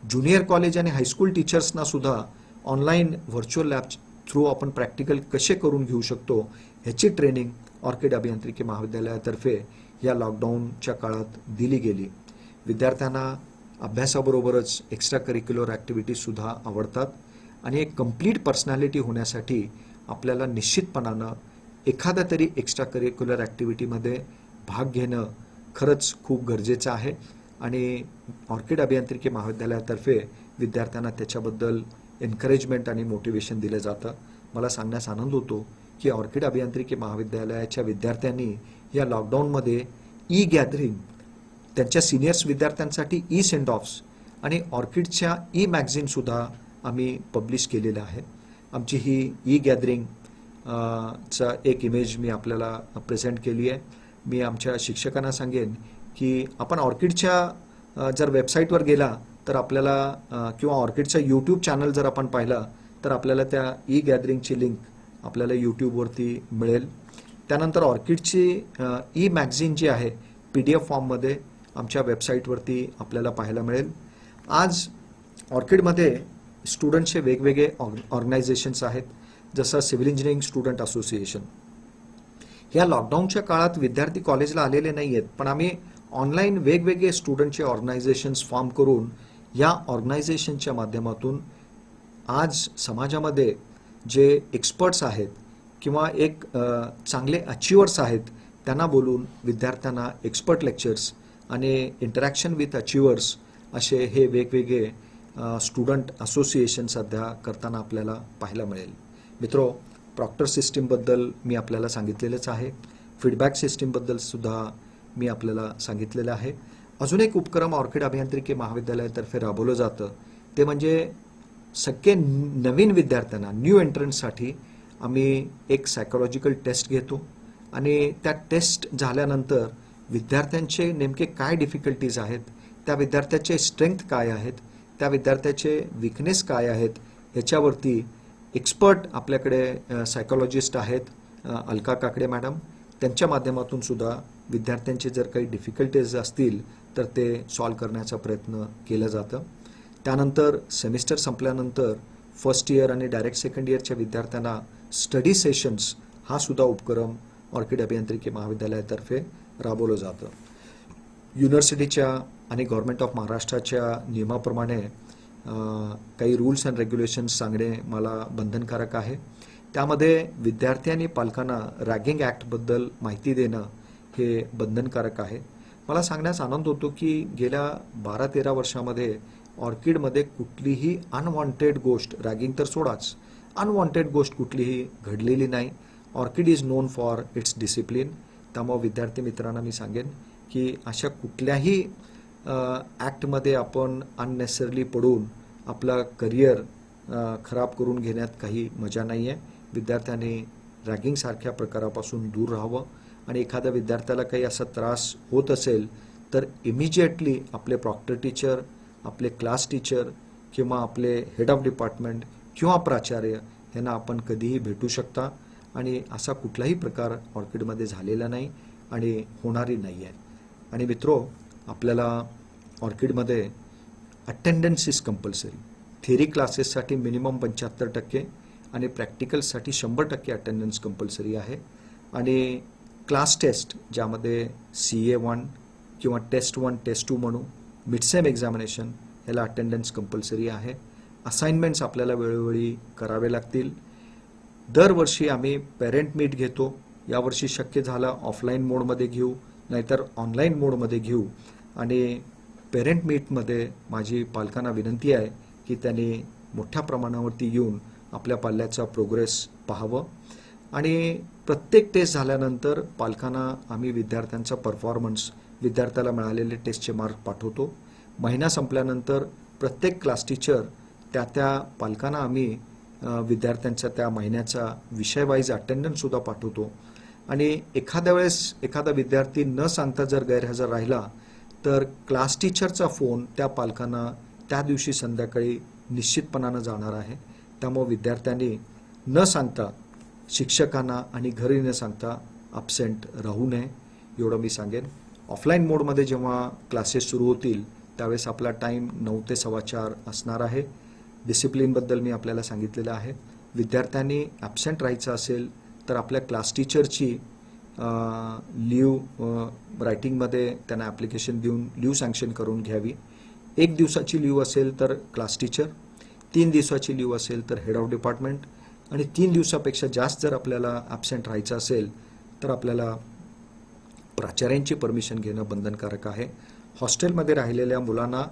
ज्युनियर कॉलेज आणि हायस्कूल टीचर्सना सुद्धा ऑनलाईन व्हर्च्युअल लॅब थ्रू आपण प्रॅक्टिकल कसे करून घेऊ शकतो ह्याची ट्रेनिंग ऑर्किड अभियांत्रिकी महाविद्यालयातर्फे या लॉकडाऊनच्या काळात दिली गेली. विद्यार्थ्यांना अभ्यासाबरोबरच एक्स्ट्रा करिक्युलर ॲक्टिव्हिटीजसुद्धा आवडतात आणि एक कंप्लीट पर्सनॅलिटी होण्यासाठी आपल्याला निश्चितपणानं एखाद्या तरी एक्स्ट्रा करिक्युलर ॲक्टिव्हिटीमध्ये भाग घेणं खरंच खूप गरजेचं आहे आणि ऑर्किड अभियांत्रिकी महाविद्यालयातर्फे विद्यार्थ्यांना त्याच्याबद्दल एन्करेजमेंट आणि मोटिवेशन दिलं जातं. मला सांगण्यास आनंद होतो की ऑर्किड अभियांत्रिकी महाविद्यालयाच्या विद्यार्थ्यांनी या लॉकडाऊनमध्ये ई गॅदरिंग, त्यांच्या सिनियर्स विद्यार्थ्यांसाठी ई सेंड ऑफ्स आणि ऑर्किडच्या ई मॅगझिनसुद्धा आम्ही पब्लिश केलेलं आहे. आमची ही ई गॅदरिंग चा एक इमेज मी आपल्याला प्रेझेंट केली आहे. मी आमच्या शिक्षकांना सांगेन की आपण ऑर्किडच्या जर वेबसाईटवर गेला तर आपल्याला किंवा ऑर्किडचा यूट्यूब चॅनल जर आपण पाहिला तर आपल्याला त्या ई गॅदरिंगची लिंक आपल्याला यूट्यूबवरती मिळेल. त्यानंतर ऑर्किडची ई मॅगझिन जी आहे PDF फॉर्ममध्ये आमच्या वेबसाईटवरती आपल्याला पाहायला मिळेल. आज ऑर्किडमध्ये स्टुडंटचे वेगवेगळे ऑर्गनायझेशन्स आहेत, जसं सिव्हिल इंजिनिअरिंग स्टुडंट असोसिएशन. या लॉकडाऊनच्या काळात विद्यार्थी कॉलेजला आलेले नाही आहेत, पण आम्ही ऑनलाईन वेगवेगळे स्टुडंटचे ऑर्गनायझेशन्स फॉर्म करून या ऑर्गनायझेशनच्या माध्यमातून आज समाजामध्ये जे एक्सपर्ट्स आहेत किंवा एक चांगले अचिव्हर्स आहेत त्यांना बोलून विद्यार्थ्यांना एक्सपर्ट लेक्चर्स आणि इंटरॅक्शन विथ अचिव्हर्स असे हे वेगवेगळे स्टुडंट असोसिएशन सध्या करताना आपल्याला पाहायला मिळेल. मित्रो, प्रॉक्टर सिस्टीमबद्दल मी आपल्याला सांगितलेलंच आहे. फीडबॅक सिस्टीमबद्दल सुद्धा मी आपल्याला सांगितलेलं आहे. अजून एक उपक्रम ऑर्किड अभियांत्रिकी महाविद्यालयातर्फे राबवलं जातं ते म्हणजे सगळे नवीन विद्यार्थ्यांना, न्यू एंट्रन्ससाठी आम्ही एक सायकोलॉजिकल टेस्ट घेतो आणि त्या टेस्ट झाल्यानंतर विद्यार्थ्यांचे नेमके काय डिफिकल्टीज आहेत, त्या विद्यार्थ्याचे स्ट्रेंथ काय आहेत, त्या विद्यार्थ्याचे विकनेस काय आहेत, ह्याच्यावरती एक्सपर्ट आपल्याकडे सायकोलॉजिस्ट आहेत, अलका काकडे मॅडम, त्यांच्या माध्यमातून सुद्धा विद्यार्थ्यांचे जर काही डिफिकल्टीज असतील तर ते सॉल्व्ह करण्याचा प्रयत्न केला जातं. त्यानंतर सेमिस्टर संपल्यानंतर फर्स्ट इयर आणि डायरेक्ट सेकंड इयरच्या विद्यार्थ्यांना स्टडी सेशन्स हा सुद्धा उपक्रम ऑर्किड अभियांत्रिकी महाविद्यालयातर्फे राबवलं जातं. युनिव्हर्सिटीच्या आणि गव्हर्नमेंट ऑफ महाराष्ट्राच्या नियमाप्रमाणे काही रूल्स अँड रेग्युलेशन्स सांगणे मला बंधनकारक आहे. त्यामध्ये विद्यार्थी आणि पालकांना रॅगिंग ॲक्टबद्दल माहिती देणं हे बंधनकारक आहे. मला सांगण्यास आनंद होतो की गेल्या 12-13 वर्षामध्ये ऑर्किडमध्ये कुठलीही अनवॉन्टेड गोष्ट, रॅगिंग तर सोडाच, अनवॉन्टेड गोष्ट कुठलीही घडलेली नाही. Orchid is non for its discipline. त्यामुळे विद्यार्थी मित्रांना मी सांगेन की अशा कुठल्याही ॲक्टमध्ये आपण अननेसेसरली पडून आपला करिअर खराब करून घेण्यात काही मजा नाही आहे. विद्यार्थ्यांनी रॅगिंगसारख्या प्रकारापासून दूर राहावं आणि एखाद्या विद्यार्थ्याला काही असा त्रास होत असेल तर इमिजिएटली आपले प्रॉक्टर टीचर, आपले क्लास टीचर किंवा आपले हेड ऑफ डिपार्टमेंट किंवा प्राचार्य यांना आपण कधीही भेटू शकता आणि असा कुठलाही प्रकार ऑर्किडमध्ये झालेला नाही आणि होणारी नाही आहे. आणि मित्रो, आपल्याला ऑर्किडमध्ये अटेंडन्स इज कंपल्सरी. थिअरी क्लासेससाठी मिनिमम 75% आणि प्रॅक्टिकलसाठी 100% अटेंडन्स कंपल्सरी आहे. आणि क्लास टेस्ट ज्यामध्ये CA1 किंवा टेस्ट 1, टेस्ट 2 म्हणू, मिडसेम एक्झामिनेशन ह्याला अटेंडन्स कंपल्सरी आहे. असाइनमेंट्स आपल्याला वेळोवेळी करावे लागतील. दरवर्षी आम्ही पेरेंट मीट घेतो. यावर्षी शक्य झालं ऑफलाईन मोडमध्ये घेऊ, नाहीतर ऑनलाईन मोडमध्ये घेऊ. आणि पेरेंट मीटमध्ये माझी पालकांना विनंती आहे की त्यांनी मोठ्या प्रमाणावरती येऊन आपल्या पाल्याचा प्रोग्रेस पाहावं. आणि प्रत्येक टेस्ट झाल्यानंतर पालकांना आम्ही विद्यार्थ्यांचा परफॉर्मन्स, विद्यार्थ्याला मिळालेले टेस्टचे मार्क पाठवतो. महिना संपल्यानंतर प्रत्येक क्लास टीचर त्या पालकांना आम्ही विद्यार्थ्यांचा त्या महिन्याचा विषयवाईज अटेंडन्ससुद्धा पाठवतो. आणि एखाद्या वेळेस एखादा विद्यार्थी न सांगता जर गैरहजर राहिला तर क्लास टीचरचा फोन त्या पालकांना त्या दिवशी संध्याकाळी निश्चितपणानं जाणार आहे. त्यामुळे विद्यार्थ्यांनी न सांगता, शिक्षकांना आणि घरी न सांगता ॲब्सेंट राहू नये, एवढं मी सांगेन. ऑफलाईन मोडमध्ये जेव्हा क्लासेस सुरू होतील त्यावेळेस आपला टाईम 9 ते 4:15 असणार आहे. डिसिप्लिनबद्दल मी आपल्याला सांगितलेलं आहे. विद्यार्थ्यांनी ॲब्सेंट राहायचं असेल तर आपल्या क्लास टीचरची लीव रायटिंगमध्ये त्यांना ॲप्लिकेशन देऊन लीव सँक्शन करून घ्यावी. 1 दिवसाची लीव असेल तर क्लास टीचर, 3 दिवसाची लीव असेल तर हेड ऑफ डिपार्टमेंट, आणि 3 दिवसापेक्षा जास्त जर आपल्याला ॲब्सेंट राहायचं असेल तर आपल्याला प्राचार्यांची परमिशन घेणं बंधनकारक आहे. हॉस्टेलमध्ये राहिलेल्या मुलांना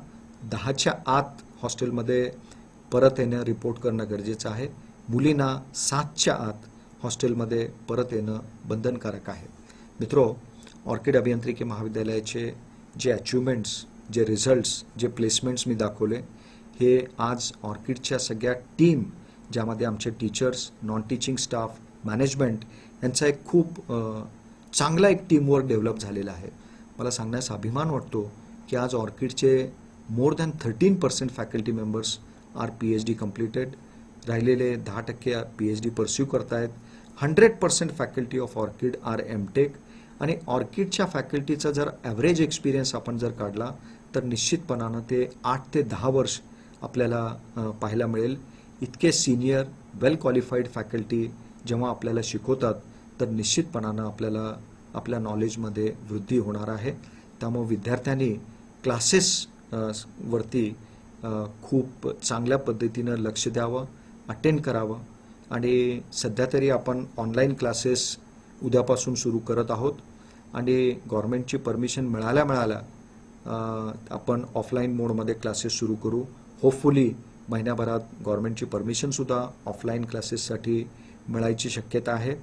10च्या आत हॉस्टेलमध्ये परत येणं, रिपोर्ट करणं गरजेचं आहे. मुलींना 7च्या आत हॉस्टेलमध्ये परत येणं बंधनकारक आहे. मित्रो, ऑर्किड अभियांत्रिकी महाविद्यालयाचे जे अचिव्हमेंट्स, जे रिझल्ट्स, जे प्लेसमेंट्स मी दाखवले, हे आज ऑर्किडच्या सगळ्या टीम, ज्यामध्ये आमचे teachers, non teaching staff, management यांचा एक खूप चांगला एक टीमवर्क डेव्हलप झालेला आहे. मला सांगण्यास अभिमान वाटतो की आज ऑर्किडचे more than 13% faculty members are PhD completed. राहिलेले 10% PhD परस्यू करतायत. 100% faculty of Orchid are MTech. आणि ऑर्किडच्या फॅकल्टीचा जर ॲव्हरेज एक्सपिरियन्स आपण जर काढला तर निश्चितपणानं ते 8 ते 10 वर्ष आपल्याला पाहायला मिळेल. इतके सिनियर वेल क्वालिफाईड फॅकल्टी जेव्हा आपल्याला शिकवतात तर निश्चितपणानं आपल्याला आपल्या नॉलेजमध्ये वृद्धी होणार आहे. त्यामुळे विद्यार्थ्यांनी क्लासेस वरती खूप चांगल्या पद्धतीनं लक्ष द्यावं, अटेंड करावं. आणि सध्या तरी आपण ऑनलाईन क्लासेस उद्यापासून सुरू करत आहोत आणि गव्हर्नमेंटची परमिशन मिळाल्या आपण ऑफलाईन मोडमध्ये क्लासेस सुरू करू. होपफुली महिन्याभरात गव्हर्नमेंटची परमिशनसुद्धा ऑफलाईन क्लासेससाठी मिळायची शक्यता आहे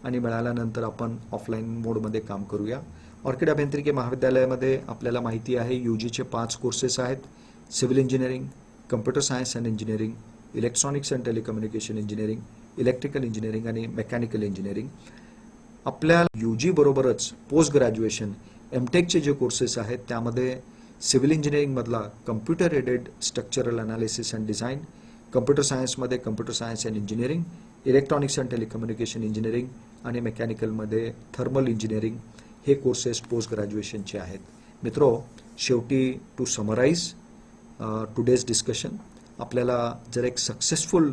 आणि मिळाल्यानंतर आपण ऑफलाईन मोडमध्ये काम करूया. ऑर्किड अभियांत्रिकी महाविद्यालयामध्ये आपल्याला माहिती आहे UGचे 5 कोर्सेस आहेत. Civil engineering, computer science and engineering, electronics and telecommunication engineering, electrical engineering आणि मेकॅनिकल इंजिनिअरिंग. आपल्या UG बरोबरच पोस्ट ग्रॅज्युएशन MTechचे जे कोर्सेस आहेत त्यामध्ये सिव्हिल इंजिनिअरिंगमधला computer aided structural analysis and design, computer सायन्समध्ये computer science and engineering, electronics and telecommunication engineering आणि मेकॅनिकलमध्ये थर्मल इंजिनिअरिंग हे कोर्सेस पोस्ट ग्रॅज्युएशनचे आहेत. मित्रो, शेवटी टू समराईज टुडेज डिस्कशन, आपल्याला जर एक सक्सेसफुल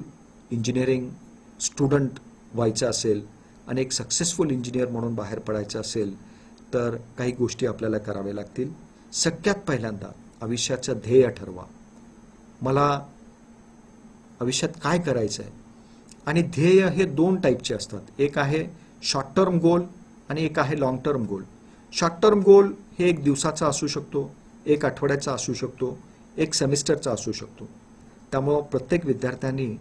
इंजिनिअरिंग स्टुडंट व्हायचं असेल आणि एक सक्सेसफुल इंजिनियर म्हणून बाहेर पडायचं असेल तर काही गोष्टी आपल्याला कराव्या लागतील. सगळ्यात पहिल्यांदा आयुष्याचं ध्येय ठरवा. मला आयुष्यात काय करायचं आहे, आणि ध्येय हे 2 टाईपचे असतात. एक आहे शॉर्ट टर्म गोल आणि एक आहे long term goal. Short term goal हे 1 दिवसाचा असू शकतो, 1 आठवड्याचा असू शकतो, 1 सेमिस्टरचा असू शकतो. त्यामुळं प्रत्येक विद्यार्थ्यांनी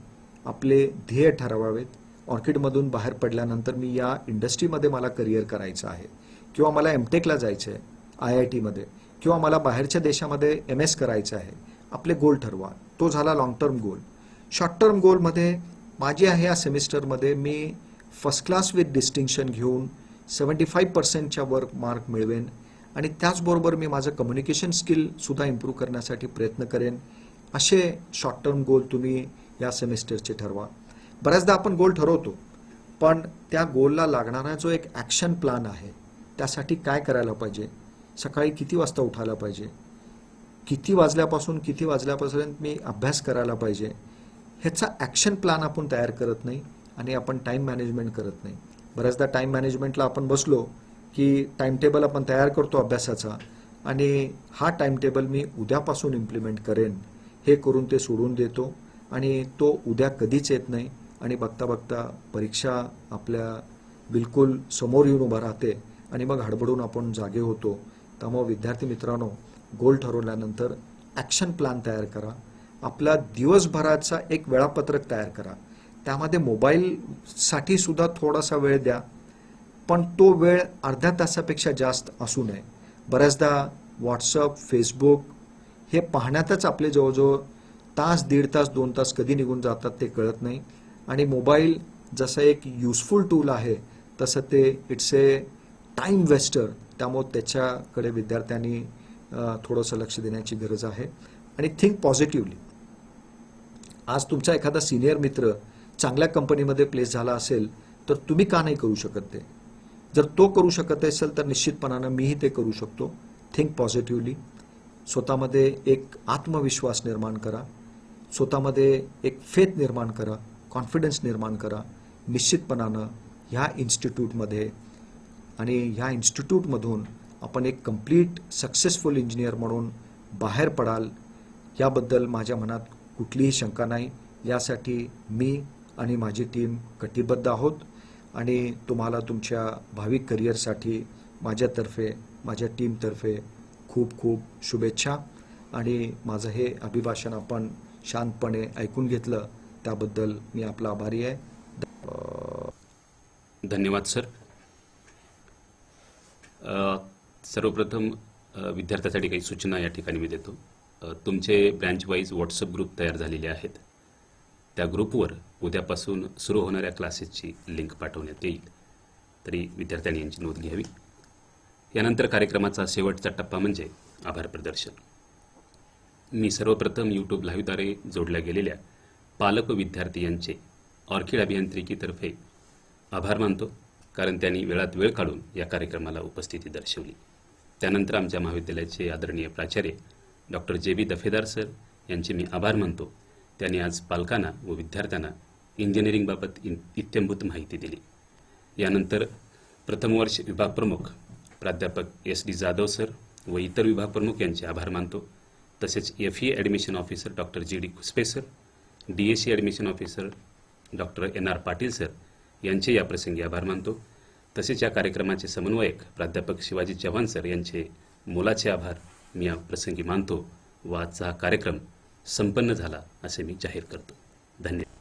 आपले ध्येय ठरवावेत. ऑर्किडमधून बाहेर पडल्यानंतर मी या इंडस्ट्रीमध्ये मला करिअर करायचं आहे, किंवा मला MTechला जायचं आहे IITमध्ये, किंवा मला बाहेरच्या देशामध्ये MS करायचं आहे. आपले गोल ठरवा. तो झाला long term goal. Short term गोलमध्ये माझी आहे या सेमिस्टरमध्ये मी फर्स्ट क्लास विथ डिस्टिंक्शन घेऊन 75%च्या वर मार्क मिळवेन, आणि त्याचबरोबर मी माझं कम्युनिकेशन स्किलसुद्धा इम्प्रूव्ह करण्यासाठी प्रयत्न करेन. असे शॉर्ट टर्म गोल तुम्ही या सेमिस्टरचे ठरवा. बऱ्याचदा आपण गोल ठरवतो, पण त्या गोलला लागणारा जो एक ॲक्शन प्लॅन आहे, त्यासाठी काय करायला पाहिजे, सकाळी किती वाजता उठायला पाहिजे, किती वाजल्यापासून किती वाजल्यापर्यंत मी अभ्यास करायला पाहिजे, ह्याचा ॲक्शन प्लॅन आपण तयार करत नाही आणि आपण टाईम मॅनेजमेंट करत नाही. बऱ्याचदा टाईम मॅनेजमेंटला आपण बसलो की टाईम टेबल आपण तयार करतो अभ्यासाचा, आणि हा टाईम टेबल मी उद्यापासून इम्प्लिमेंट करेन हे करून ते सोडून देतो, आणि तो उद्या कधीच येत नाही, आणि बघता बघता परीक्षा आपल्या बिलकुल समोर येऊन उभा राहते आणि मग हडबडून आपण जागे होतो. त्यामुळे विद्यार्थी मित्रांनो, गोल ठरवल्यानंतर ॲक्शन प्लॅन तयार करा. आपला दिवसभराचा एक वेळापत्रक तयार करा. त्यामध्ये मोबाईलसाठी सुद्धा थोडासा वेळ द्या, पण तो वेळ अर्ध्या तासापेक्षा जास्त असू नये. बऱ्याचदा व्हॉट्सअप, फेसबुक हे पाहण्यातच आपले जवळजवळ तास, 1.5 तास, 2 तास कधी निघून जातात ते कळत नाही. आणि मोबाईल जसं एक युजफुल टूल आहे तसं ते इट्स ए टाईम वेस्टर. त्यामुळे त्याच्याकडे विद्यार्थ्यांनी थोडंसं लक्ष देण्याची गरज आहे. आणि थिंक पॉझिटिव्हली. आज तुमचा एखादा सिनियर मित्र चांगल्या कंपनीमध्ये प्लेस झाला असेल तर तुम्ही का नाही करू शकत ते? जर तो करू शकत असेल तर निश्चितपणानं मीही ते करू शकतो. Think positively. स्वतःमध्ये एक आत्मविश्वास निर्माण करा, स्वतःमध्ये एक फेथ निर्माण करा, कॉन्फिडन्स निर्माण करा. निश्चितपणानं ह्या इन्स्टिट्यूटमध्ये आणि ह्या इन्स्टिट्यूटमधून आपण एक कंप्लीट सक्सेसफुल इंजिनियर म्हणून बाहेर पडाल याबद्दल माझ्या मनात कुठलीही शंका नाही. यासाठी मी आणि माझी टीम कटिबद्ध आहोत आणि तुम्हाला तुमच्या भावी करिअरसाठी माझ्यातर्फे माझ्या टीमतर्फे खूप खूप शुभेच्छा. आणि माझं हे अभिभाषण आपण शांतपणे ऐकून घेतलं त्याबद्दल मी आपला आभारी आहे. धन्यवाद सर. सर्वप्रथम विद्यार्थ्यासाठी काही सूचना या ठिकाणी मी देतो. तुमचे ब्रँच वाईज व्हॉट्सअप ग्रुप तयार झालेले आहेत. त्या ग्रुपवर उद्यापासून सुरू होणाऱ्या क्लासेसची लिंक पाठवण्यात येईल, तरी विद्यार्थ्यांनी यांची नोंद घ्यावी. यानंतर कार्यक्रमाचा शेवटचा टप्पा म्हणजे आभार प्रदर्शन. मी सर्वप्रथम यूट्यूब लाईव्हद्वारे जोडल्या गेलेल्या पालक व विद्यार्थी यांचे ऑर्किड अभियांत्रिकीतर्फे आभार मानतो, कारण त्यांनी वेळात वेळ काढून या कार्यक्रमाला उपस्थिती दर्शवली. त्यानंतर आमच्या महाविद्यालयाचे आदरणीय प्राचार्य डॉक्टर JB दफेदार सर यांचे मी आभार मानतो. त्यांनी आज पालकांना व विद्यार्थ्यांना इंजिनिअरिंगबाबत इत्थंभूत माहिती दिली. यानंतर प्रथम वर्ष विभाग प्रमुख प्राध्यापक SD जाधव सर व इतर विभाग प्रमुख यांचे आभार मानतो. तसेच FE admission officer doctor GD Khuspe sir, DSE admission officer doctor NR Patil sir यांचे या प्रसंगी आभार मानतो. तसेच या कार्यक्रमाचे समन्वयक प्राध्यापक शिवाजी चव्हाण सर यांचे मोलाचे आभार मी या प्रसंगी मानतो व आजचा हा कार्यक्रम संपन्न झाला असे मी जाहीर करतो. धन्यवाद.